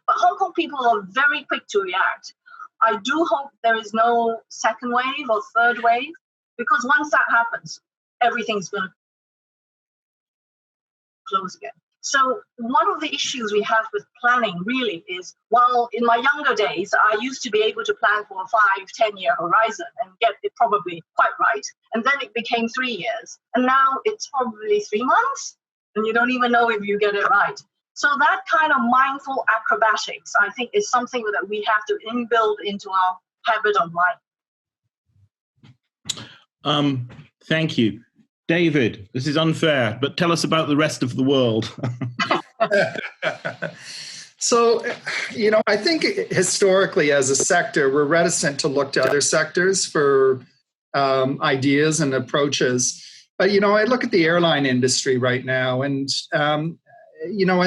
But Hong Kong people are very quick to react. I do hope there is no second wave or third wave, because once that happens, everything's going to close again. So one of the issues we have with planning really is, while in my younger days, I used to be able to plan for a 5-10-year horizon and get it probably quite right. And then it became 3 years. And now it's probably 3 months, and you don't even know if you get it right. So that kind of mindful acrobatics, I think, is something that we have to inbuild into our habit of life. Thank you. David, this is unfair, but tell us about the rest of the world. So, I think historically as a sector, we're reticent to look to other sectors for ideas and approaches. But, I look at the airline industry right now, and, I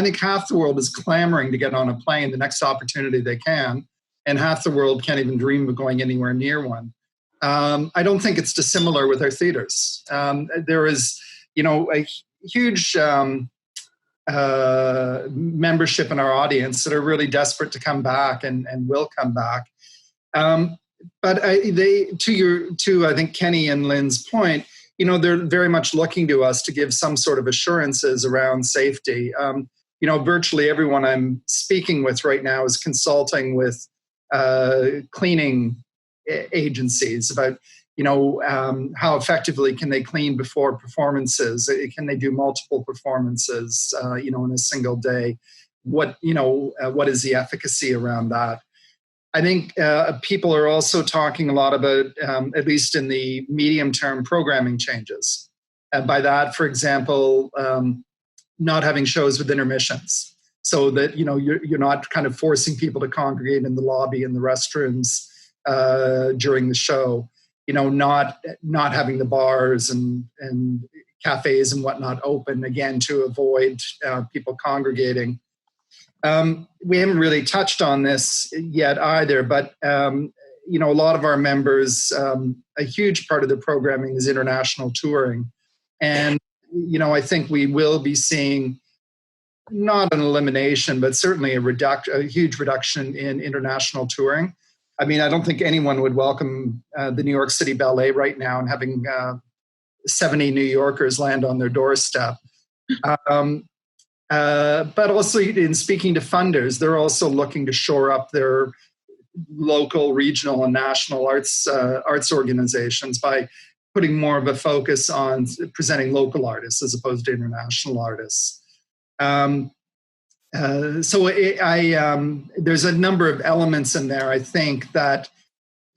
think half the world is clamoring to get on a plane the next opportunity they can, and half the world can't even dream of going anywhere near one. I don't think it's dissimilar with our theaters. There is, a huge membership in our audience that are really desperate to come back and will come back. But I think Kennie and Lynn's point, they're very much looking to us to give some sort of assurances around safety. Virtually everyone I'm speaking with right now is consulting with cleaning agencies about, how effectively can they clean before performances? Can they do multiple performances, in a single day? What is the efficacy around that? I think people are also talking a lot about, at least in the medium-term, programming changes. And by that, for example, not having shows with intermissions, so that you're not kind of forcing people to congregate in the lobby and the restrooms during the show. Not having the bars and cafes and whatnot open, again, to avoid people congregating. We haven't really touched on this yet either, but you know, a lot of our members, a huge part of their programming is international touring. And, you know, I think we will be seeing not an elimination, but certainly a huge reduction in international touring. I mean, I don't think anyone would welcome the New York City Ballet right now and having 70 New Yorkers land on their doorstep. But also in speaking to funders, they're also looking to shore up their local, regional, and national arts organizations by putting more of a focus on presenting local artists as opposed to international artists. So there's a number of elements in there, I think, that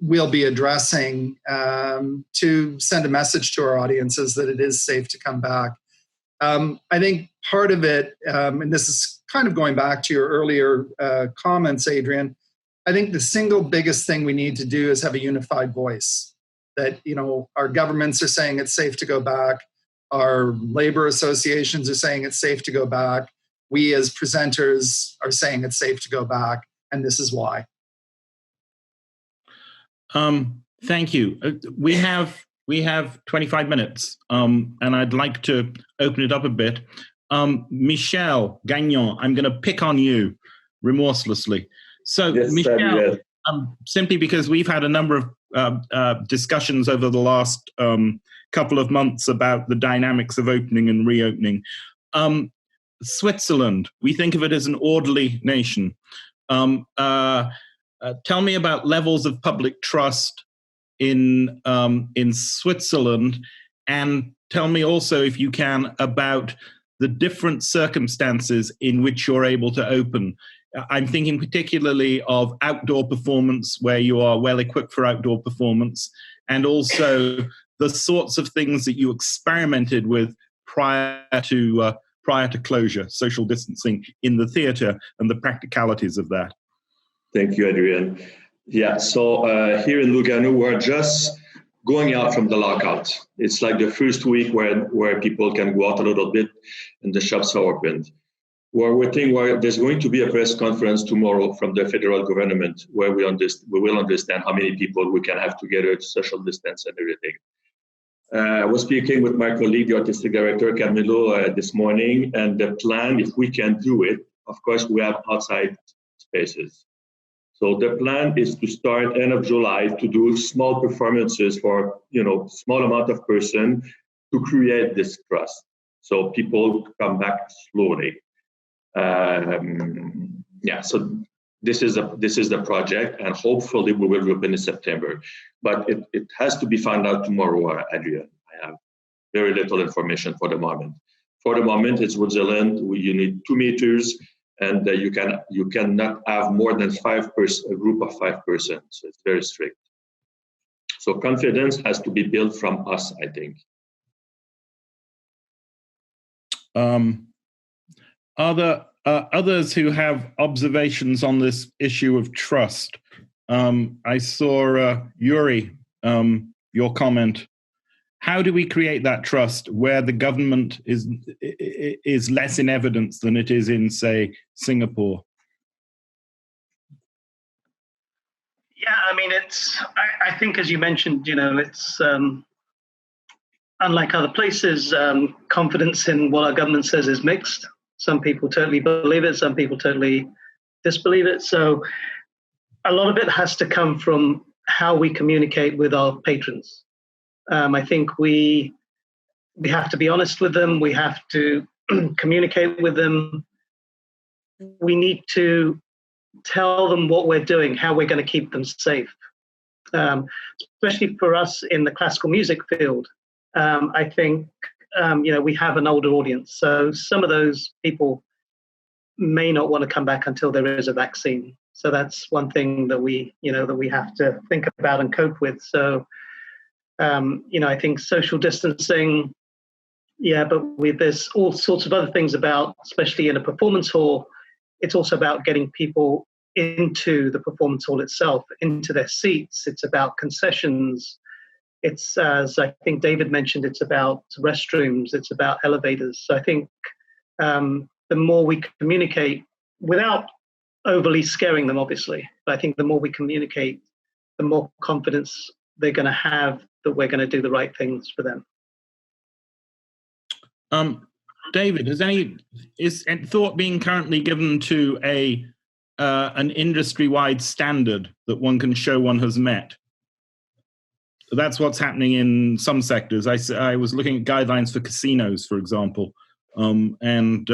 we'll be addressing to send a message to our audiences that it is safe to come back. I think part of it, and this is kind of going back to your earlier comments, Adrian, I think the single biggest thing we need to do is have a unified voice. That, you know, our governments are saying it's safe to go back. Our labor associations are saying it's safe to go back. We as presenters are saying it's safe to go back, and this is why. Thank you. We have 25 minutes, and I'd like to open it up a bit. Michel Gagnon, I'm going to pick on you remorselessly. So, yes, Michel, simply because we've had a number of discussions over the last couple of months about the dynamics of opening and reopening. Switzerland, we think of it as an orderly nation. Tell me about levels of public trust in Switzerland, and tell me also, if you can, about the different circumstances in which you're able to open. I'm thinking particularly of outdoor performance, where you are well equipped for outdoor performance, and also the sorts of things that you experimented with prior to closure, social distancing in the theatre, and the practicalities of that. Thank you, Adrian. Yeah, so here in Lugano, we're just going out from the lockout. It's like the first week where people can go out a little bit and the shops are opened. We're waiting. There's going to be a press conference tomorrow from the federal government where we will understand how many people we can have together to social distance and everything. I was speaking with my colleague, the artistic director, Camilo, this morning, and the plan, if we can do it, of course, we have outside spaces. So the plan is to start end of July to do small performances for, small amount of person to create this trust. So people come back slowly. So this is the project, and hopefully we will open in September. But it has to be found out tomorrow, Adrian. I have very little information for the moment. For the moment, it's Switzerland. You need 2 meters, and you cannot have more than a group of 5 persons. So it's very strict. So confidence has to be built from us, I think. Are there others who have observations on this issue of trust? I saw, Yuri, your comment. How do we create that trust where the government is less in evidence than it is in, say, Singapore? Yeah, I mean, I think, as you mentioned, it's unlike other places, confidence in what our government says is mixed. Some people totally believe it, some people totally disbelieve it. So a lot of it has to come from how we communicate with our patrons. I think we have to be honest with them. We have to communicate with them. We need to tell them what we're doing, how we're going to keep them safe. Especially for us in the classical music field, I think we have an older audience. So some of those people may not want to come back until there is a vaccine. So that's one thing that we have to think about and cope with. So, I think social distancing, but there's all sorts of other things about, especially in a performance hall, it's also about getting people into the performance hall itself, into their seats. It's about concessions. It's, as I think David mentioned, it's about restrooms, it's about elevators. So I think the more we communicate without overly scaring them, obviously. But I think the more we communicate, the more confidence they're going to have that we're going to do the right things for them. David, is thought being currently given to an industry-wide standard that one can show one has met? That's what's happening in some sectors. I was looking at guidelines for casinos, for example, and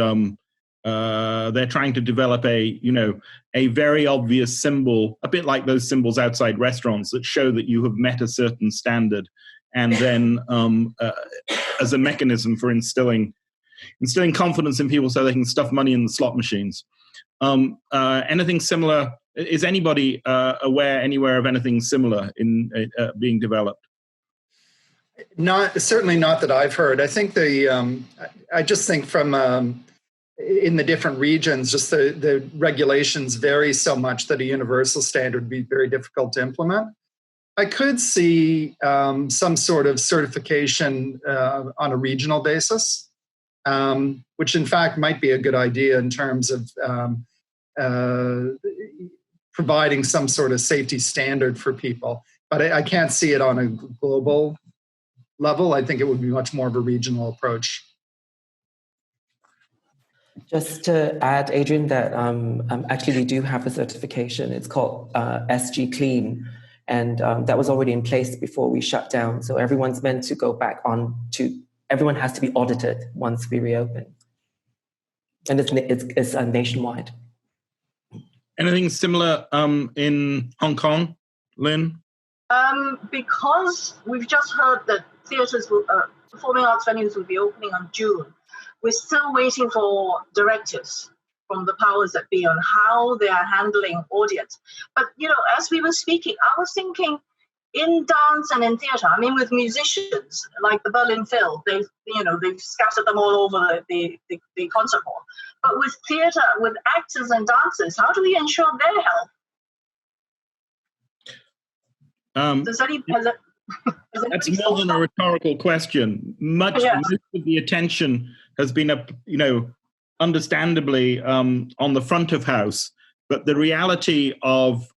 they're trying to develop a very obvious symbol, a bit like those symbols outside restaurants that show that you have met a certain standard, and then as a mechanism for instilling confidence in people so they can stuff money in the slot machines. Anything similar? Is anybody aware anywhere of anything similar in being developed? Certainly not that I've heard. I think I just think from in the different regions, just the regulations vary so much that a universal standard would be very difficult to implement. I could see some sort of certification on a regional basis, which in fact might be a good idea in terms of providing some sort of safety standard for people. But I can't see it on a global level. I think it would be much more of a regional approach. Just to add, Adrian, that actually we do have a certification. It's called SG Clean. And that was already in place before we shut down. So everyone's meant to go back everyone has to be audited once we reopen. And it's nationwide. Anything similar in Hong Kong, Lynn? Because we've just heard that performing arts venues will be opening on June, we're still waiting for directives from the powers that be on how they are handling audience. But, as we were speaking, I was thinking in dance and in theatre, with musicians, like the Berlin Phil, they've scattered them all over the concert hall. But with theatre, with actors and dancers, how do we ensure their health? That's more than a rhetorical question. Most of the attention has been understandably on the front of house, but the reality of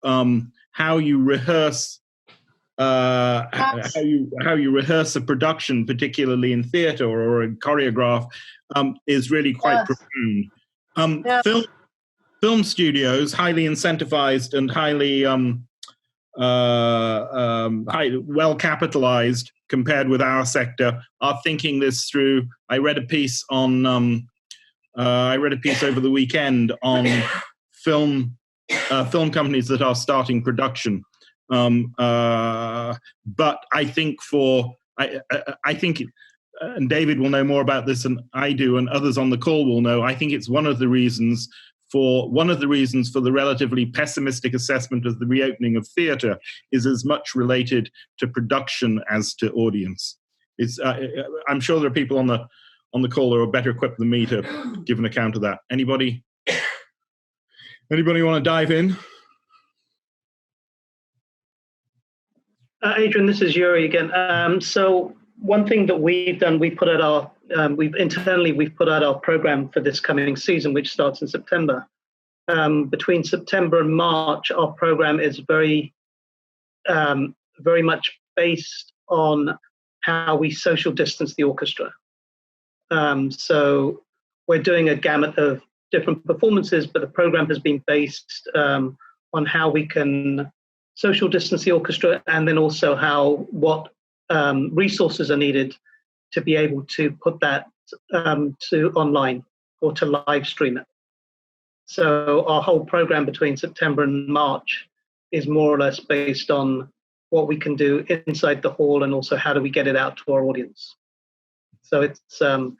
how you rehearse how you rehearse a production, particularly in theatre or in choreograph, is really quite profound. Film studios, highly incentivized and highly well capitalized compared with our sector, are thinking this through. I read a piece over the weekend on film companies that are starting production. But I think and David will know more about this than I do, and others on the call will know, I think it's one of the reasons for the relatively pessimistic assessment of the reopening of theatre is as much related to production as to audience. I'm sure there are people on the call who are better equipped than me to give an account of that. Anybody want to dive in? Adrian, this is Yuri again. So one thing that we've done, we've put out our program for this coming season, which starts in September. Between September and March, our program is very much based on how we social distance the orchestra. So we're doing a gamut of different performances, but the program has been based on how we can social distance the orchestra, and then also what resources are needed to be able to put that to online or to live stream it. So our whole program between September and March is more or less based on what we can do inside the hall, and also how do we get it out to our audience. So it's a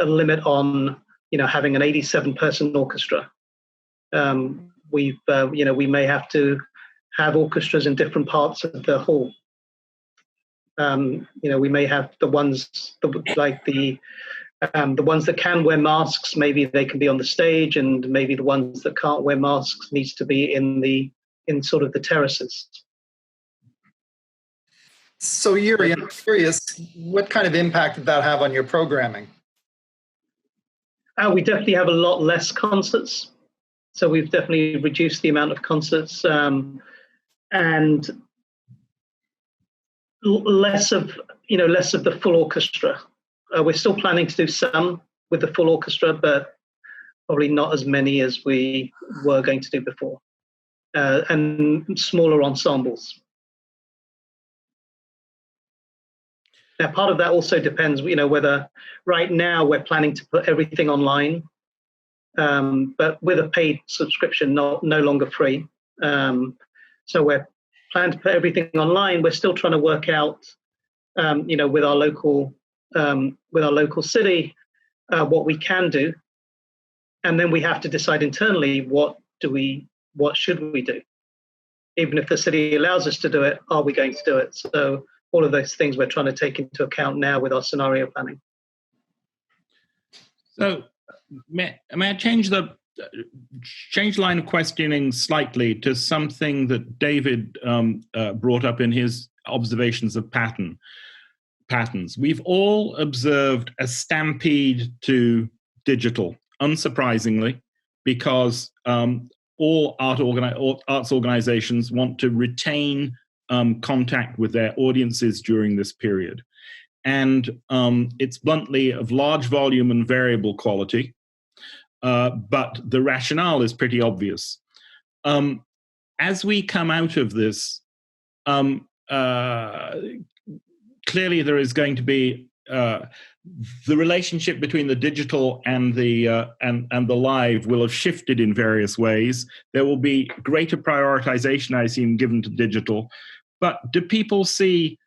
limit on having an 87-person orchestra. We may have to have orchestras in different parts of the hall. We may have the ones that can wear masks, maybe they can be on the stage, and maybe the ones that can't wear masks needs to be in sort of the terraces. So Yuri, I'm curious, what kind of impact did that have on your programming? We definitely have a lot less concerts. So we've definitely reduced the amount of concerts and less of the full orchestra. We're still planning to do some with the full orchestra, but probably not as many as we were going to do before, and smaller ensembles. Now, part of that also depends, whether right now we're planning to put everything online, but with a paid subscription, no longer free. So we're planning to put everything online. We're still trying to work out, with our local city, what we can do, and then we have to decide internally what should we do. Even if the city allows us to do it, are we going to do it? So all of those things we're trying to take into account now with our scenario planning. So may I change the line of questioning slightly to something that David brought up in his observations of patterns. We've all observed a stampede to digital, unsurprisingly, because all arts organizations want to retain contact with their audiences during this period. And it's bluntly of large volume and variable quality, but the rationale is pretty obvious. As we come out of this, clearly there is going to be the relationship between the digital and the live will have shifted in various ways. There will be greater prioritization, I assume, given to digital. But do people see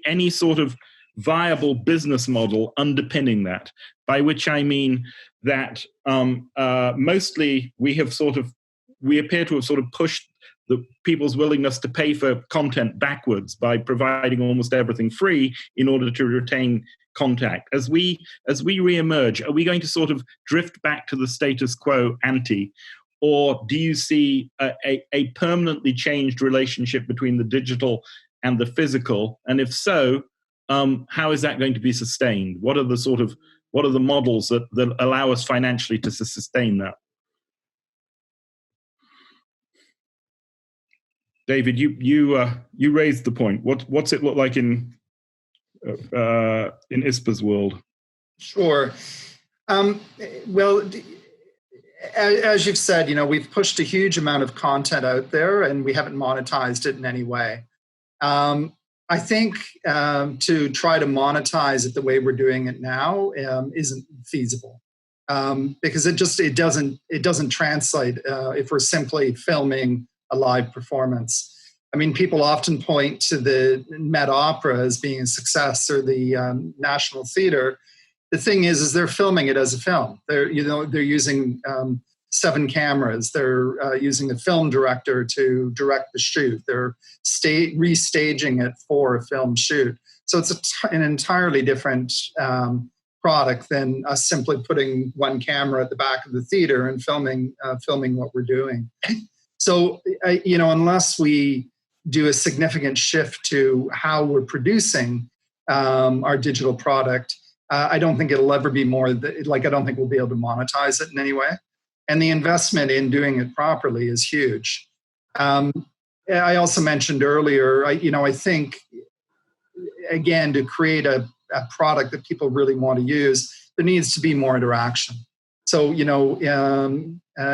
any sort of viable business model underpinning that? By which I mean that mostly we appear to have sort of pushed the people's willingness to pay for content backwards by providing almost everything free in order to retain contact. As we reemerge, are we going to sort of drift back to the status quo ante, or do you see a permanently changed relationship between the digital and the physical? And if so, how is that going to be sustained? What are the models that allow us financially to sustain that? David, you raised the point. What's it look like in ISPA's world? Sure. Well, as you've said, we've pushed a huge amount of content out there, and we haven't monetized it in any way. I think to try to monetize it the way we're doing it now isn't feasible, because it doesn't translate if we're simply filming a live performance. I mean, people often point to the Met Opera as being a success, or the National Theatre. The thing is they're filming it as a film. They're using 7 cameras. They're using a film director to direct the shoot. They're restaging it for a film shoot. So it's an entirely different product than us simply putting one camera at the back of the theater and filming what we're doing. So, unless we do a significant shift to how we're producing our digital product, I don't think it'll ever be more, I don't think we'll be able to monetize it in any way. And the investment in doing it properly is huge. I also mentioned earlier, I think, again, to create a product that people really want to use, there needs to be more interaction. So,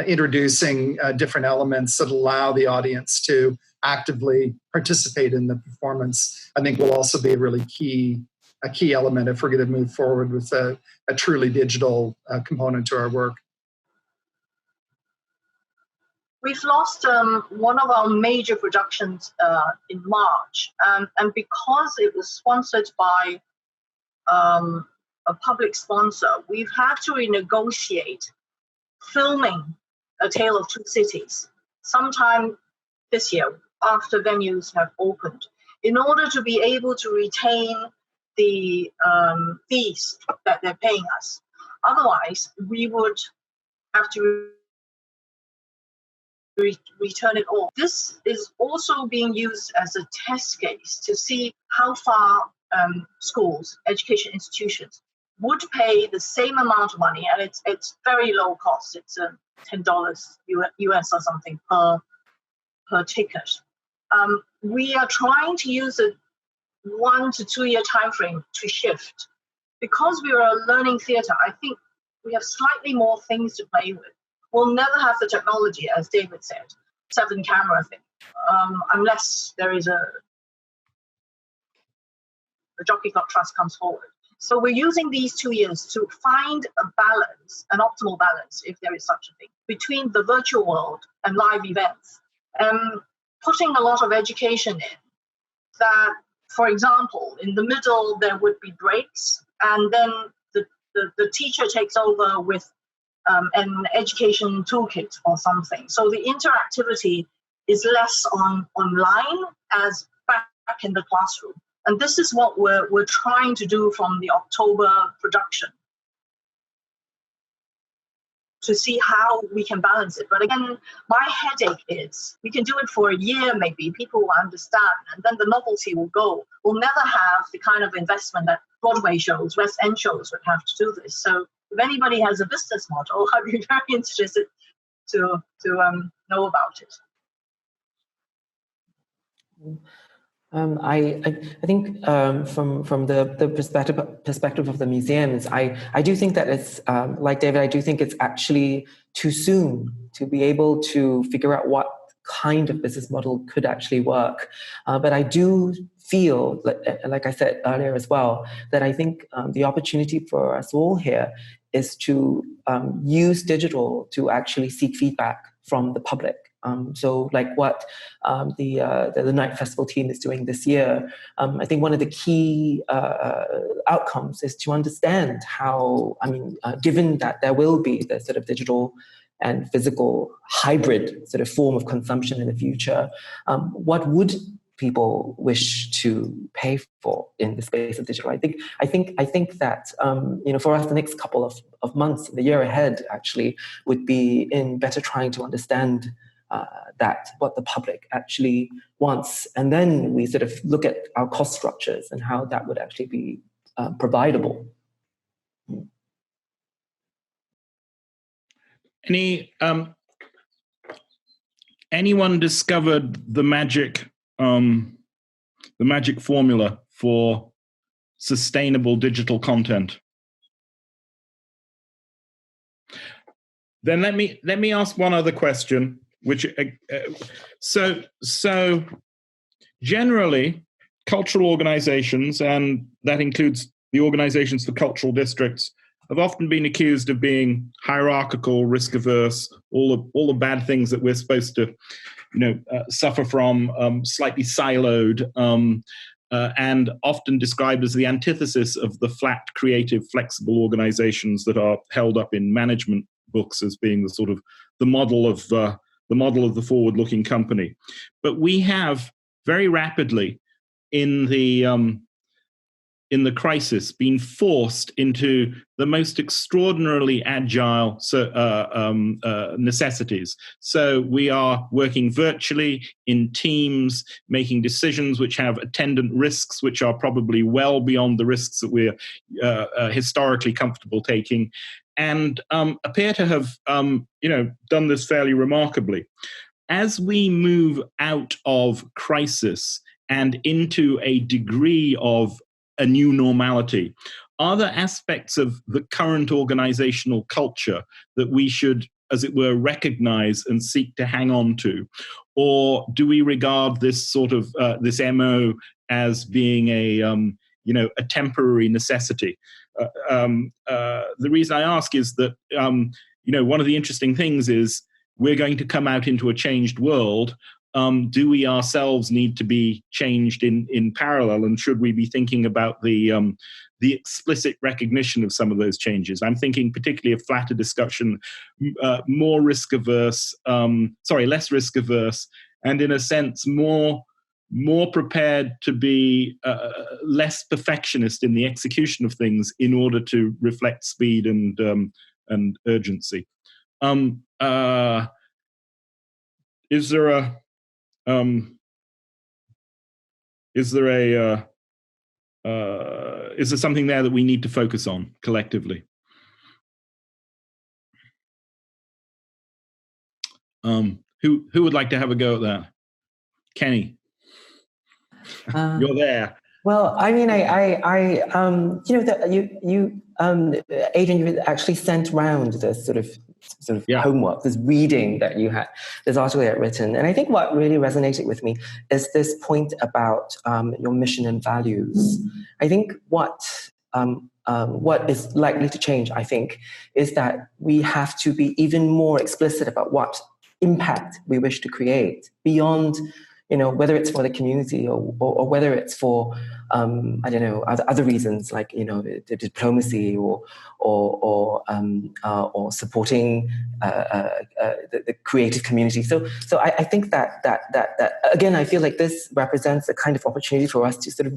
introducing different elements that allow the audience to actively participate in the performance, I think will also be a really key element if we're going to move forward with a truly digital component to our work. We've lost one of our major productions in March, and because it was sponsored by a public sponsor, we've had to renegotiate filming A Tale of Two Cities sometime this year after venues have opened, in order to be able to retain the fees that they're paying us. Otherwise, we would have to return it all. This is also being used as a test case to see how far schools, education institutions would pay the same amount of money, and it's very low cost. It's $10 US or something per ticket. We are trying to use a 1 to 2 year time frame to shift. Because we are a learning theatre, I think we have slightly more things to play with. We'll never have the technology, as David said, 7 camera thing, unless there is the Jockey Club Trust comes forward. So we're using these 2 years to find a balance, an optimal balance, if there is such a thing, between the virtual world and live events. Putting a lot of education in that, for example, in the middle there would be breaks, and then the teacher takes over with an education toolkit or something. So the interactivity is less online as back in the classroom. And this is what we're trying to do from the October production, to see how we can balance it. But again, my headache is we can do it for a year maybe, people will understand, and then the novelty will go. We'll never have the kind of investment that Broadway shows, West End shows would have to do this. So if anybody has a business model, I'd be very interested to know about it. I think from the perspective of the museums, I do think that it's like David. I do think it's actually too soon to be able to figure out what kind of business model could actually work. But I do feel, like I said earlier as well, that I think the opportunity for us all here is to use digital to actually seek feedback from the public. So like what the Night Festival team is doing this year, I think one of the key outcomes is to understand how, given that there will be the sort of digital and physical hybrid sort of form of consumption in the future, what would people wish to pay for in the space of digital? I think that for us, the next couple of months, the year ahead actually would be in better trying to understand that what the public actually wants, and then we sort of look at our cost structures and how that would actually be providable. Anyone discovered the magic formula for sustainable digital content? Then let me ask one other question. Which so generally, cultural organizations, and that includes the organizations for cultural districts, have often been accused of being hierarchical, risk averse, all the bad things that we're supposed to, suffer from, slightly siloed, and often described as the antithesis of the flat, creative, flexible organizations that are held up in management books as being the sort of the model of the forward-looking company. But we have very rapidly in the crisis been forced into the most extraordinarily agile necessities. So we are working virtually in teams, making decisions which have attendant risks, which are probably well beyond the risks that we're historically comfortable taking, and appear to have done this fairly remarkably. As we move out of crisis and into a degree of a new normality, are there aspects of the current organizational culture that we should, as it were, recognize and seek to hang on to? Or do we regard this sort of this MO as being a temporary necessity? The reason I ask is that one of the interesting things is we're going to come out into a changed world. Do we ourselves need to be changed in parallel, and should we be thinking about the explicit recognition of some of those changes? I'm thinking particularly of flatter discussion, less risk averse, and in a sense more prepared to be less perfectionist in the execution of things in order to reflect speed and urgency. Is there a is there something there that we need to focus on collectively? Who would like to have a go at that? Kennie, you're there. Well, I mean, Adrian, you actually sent round this sort of homework, this reading that you had, this article you had written. And I think what really resonated with me is this point about your mission and values. I think what is likely to change, I think, is that we have to be even more explicit about what impact we wish to create beyond, whether it's for the community or whether it's for, other reasons like, the diplomacy or supporting the creative community. So I think that again, I feel like this represents a kind of opportunity for us to sort of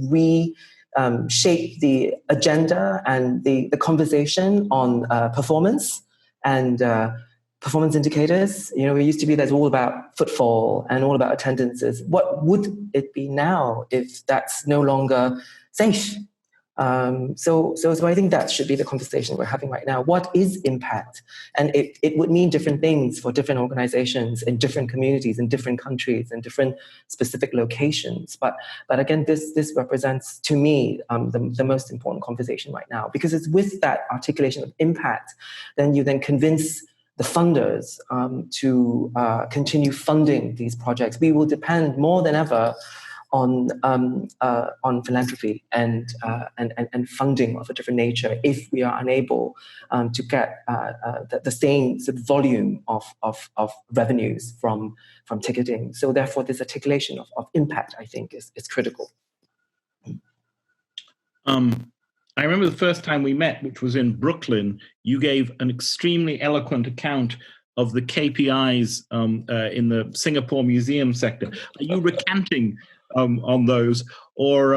shape the agenda and the conversation on performance and performance indicators. It used to be that's all about footfall and all about attendances. What would it be now if that's no longer safe? So I think that should be the conversation we're having right now. What is impact? And it would mean different things for different organizations in different communities, in different countries, in different specific locations. But again, this represents, to me, the most important conversation right now, because it's with that articulation of impact, then you then convince the funders to continue funding these projects. We will depend more than ever on philanthropy and funding of a different nature if we are unable to get the same sort of volume of revenues from ticketing. So therefore, this articulation of impact, I think, is critical. I remember the first time we met, which was in Brooklyn, you gave an extremely eloquent account of the KPIs in the Singapore museum sector. Are you recanting on those? Or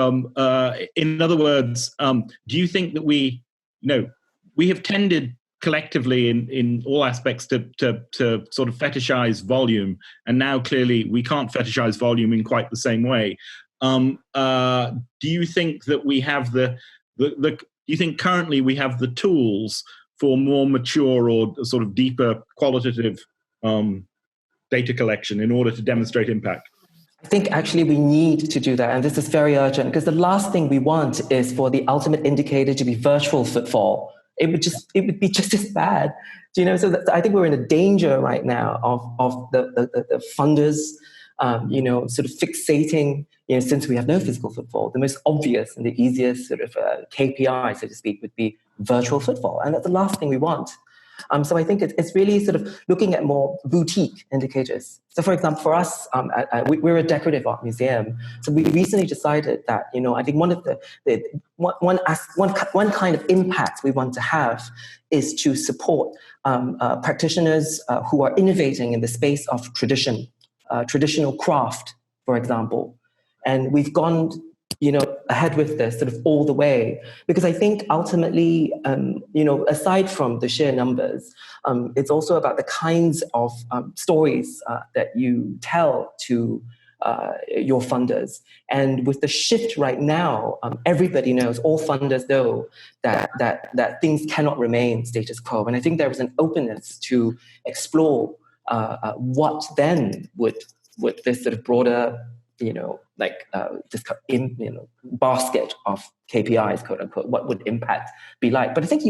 in other words, do you think that we have tended collectively in all aspects to sort of fetishize volume, and now clearly we can't fetishize volume in quite the same way. Do you think that we have do you think currently we have the tools for more mature or sort of deeper qualitative data collection in order to demonstrate impact? I think actually we need to do that, and this is very urgent, because the last thing we want is for the ultimate indicator to be virtual footfall. It would be just as bad, So I think we're in a danger right now of the funders, sort of fixating. Since we have no physical footfall, the most obvious and the easiest sort of KPI, so to speak, would be virtual footfall, and that's the last thing we want. So I think it's really sort of looking at more boutique indicators. So, for example, for us, we're a decorative art museum. So we recently decided that I think one of one kind of impact we want to have is to support practitioners who are innovating in the space of traditional craft, for example. And we've gone, ahead with this sort of all the way, because I think ultimately, aside from the sheer numbers, it's also about the kinds of stories that you tell to your funders. And with the shift right now, everybody knows, all funders know that things cannot remain status quo. And I think there is an openness to explore what then would this sort of broader this basket of KPIs, quote unquote, what would impact be like? But I think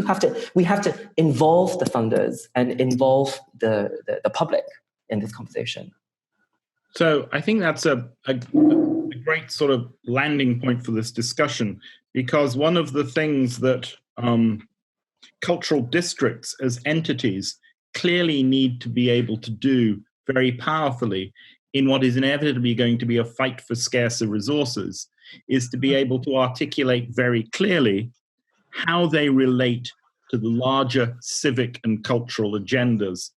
we have to involve the funders and involve the public in this conversation. So I think that's a great sort of landing point for this discussion, because one of the things that cultural districts as entities clearly need to be able to do very powerfully in what is inevitably going to be a fight for scarcer resources is to be able to articulate very clearly how they relate to the larger civic and cultural agendas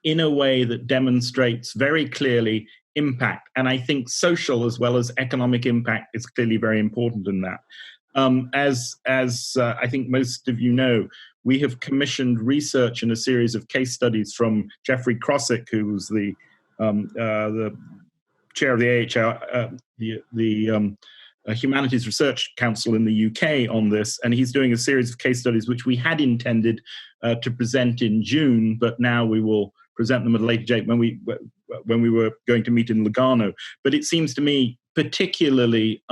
in a way that demonstrates very clearly impact. And I think social as well as economic impact is clearly very important in that. As I think most of you know, we have commissioned research and a series of case studies from Jeffrey Crossick, who was the chair of the AHL, the Humanities Research Council in the UK on this, and he's doing a series of case studies which we had intended to present in June, but now we will present them at a later date when we were going to meet in Lugano. But it seems to me particularly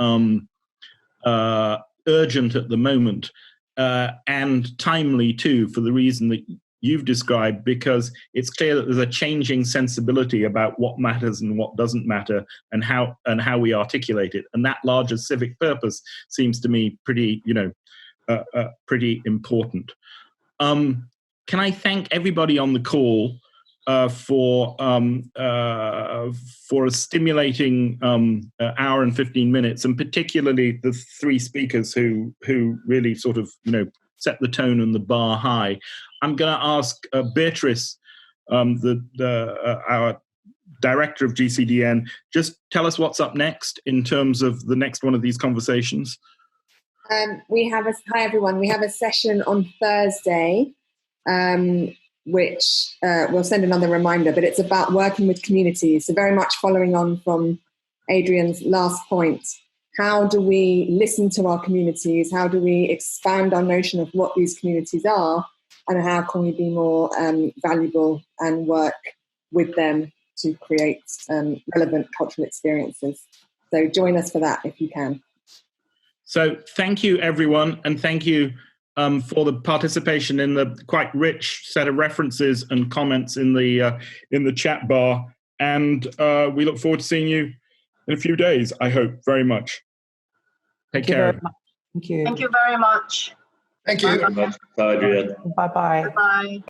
urgent at the moment, and timely too, for the reason that you've described, because it's clear that there's a changing sensibility about what matters and what doesn't matter, and how we articulate it. And that larger civic purpose seems to me pretty pretty important. Can I thank everybody on the call for a stimulating hour and 15 minutes, and particularly the three speakers who really sort of set the tone and the bar high. I'm going to ask Beatrice, our director of GCDN, just tell us what's up next in terms of the next one of these conversations. Hi everyone. We have a session on Thursday, which we'll send another reminder, but it's about working with communities. So very much following on from Adrian's last point. How do we listen to our communities? How do we expand our notion of what these communities are? And how can we be more valuable and work with them to create relevant cultural experiences? So join us for that if you can. So thank you, everyone, and thank you for the participation in the quite rich set of references and comments in the chat bar. And we look forward to seeing you in a few days, I hope, very much. Take care. Thank you. Thank you very much. Thank you. Bye, Adrian. Bye-bye. Bye-bye.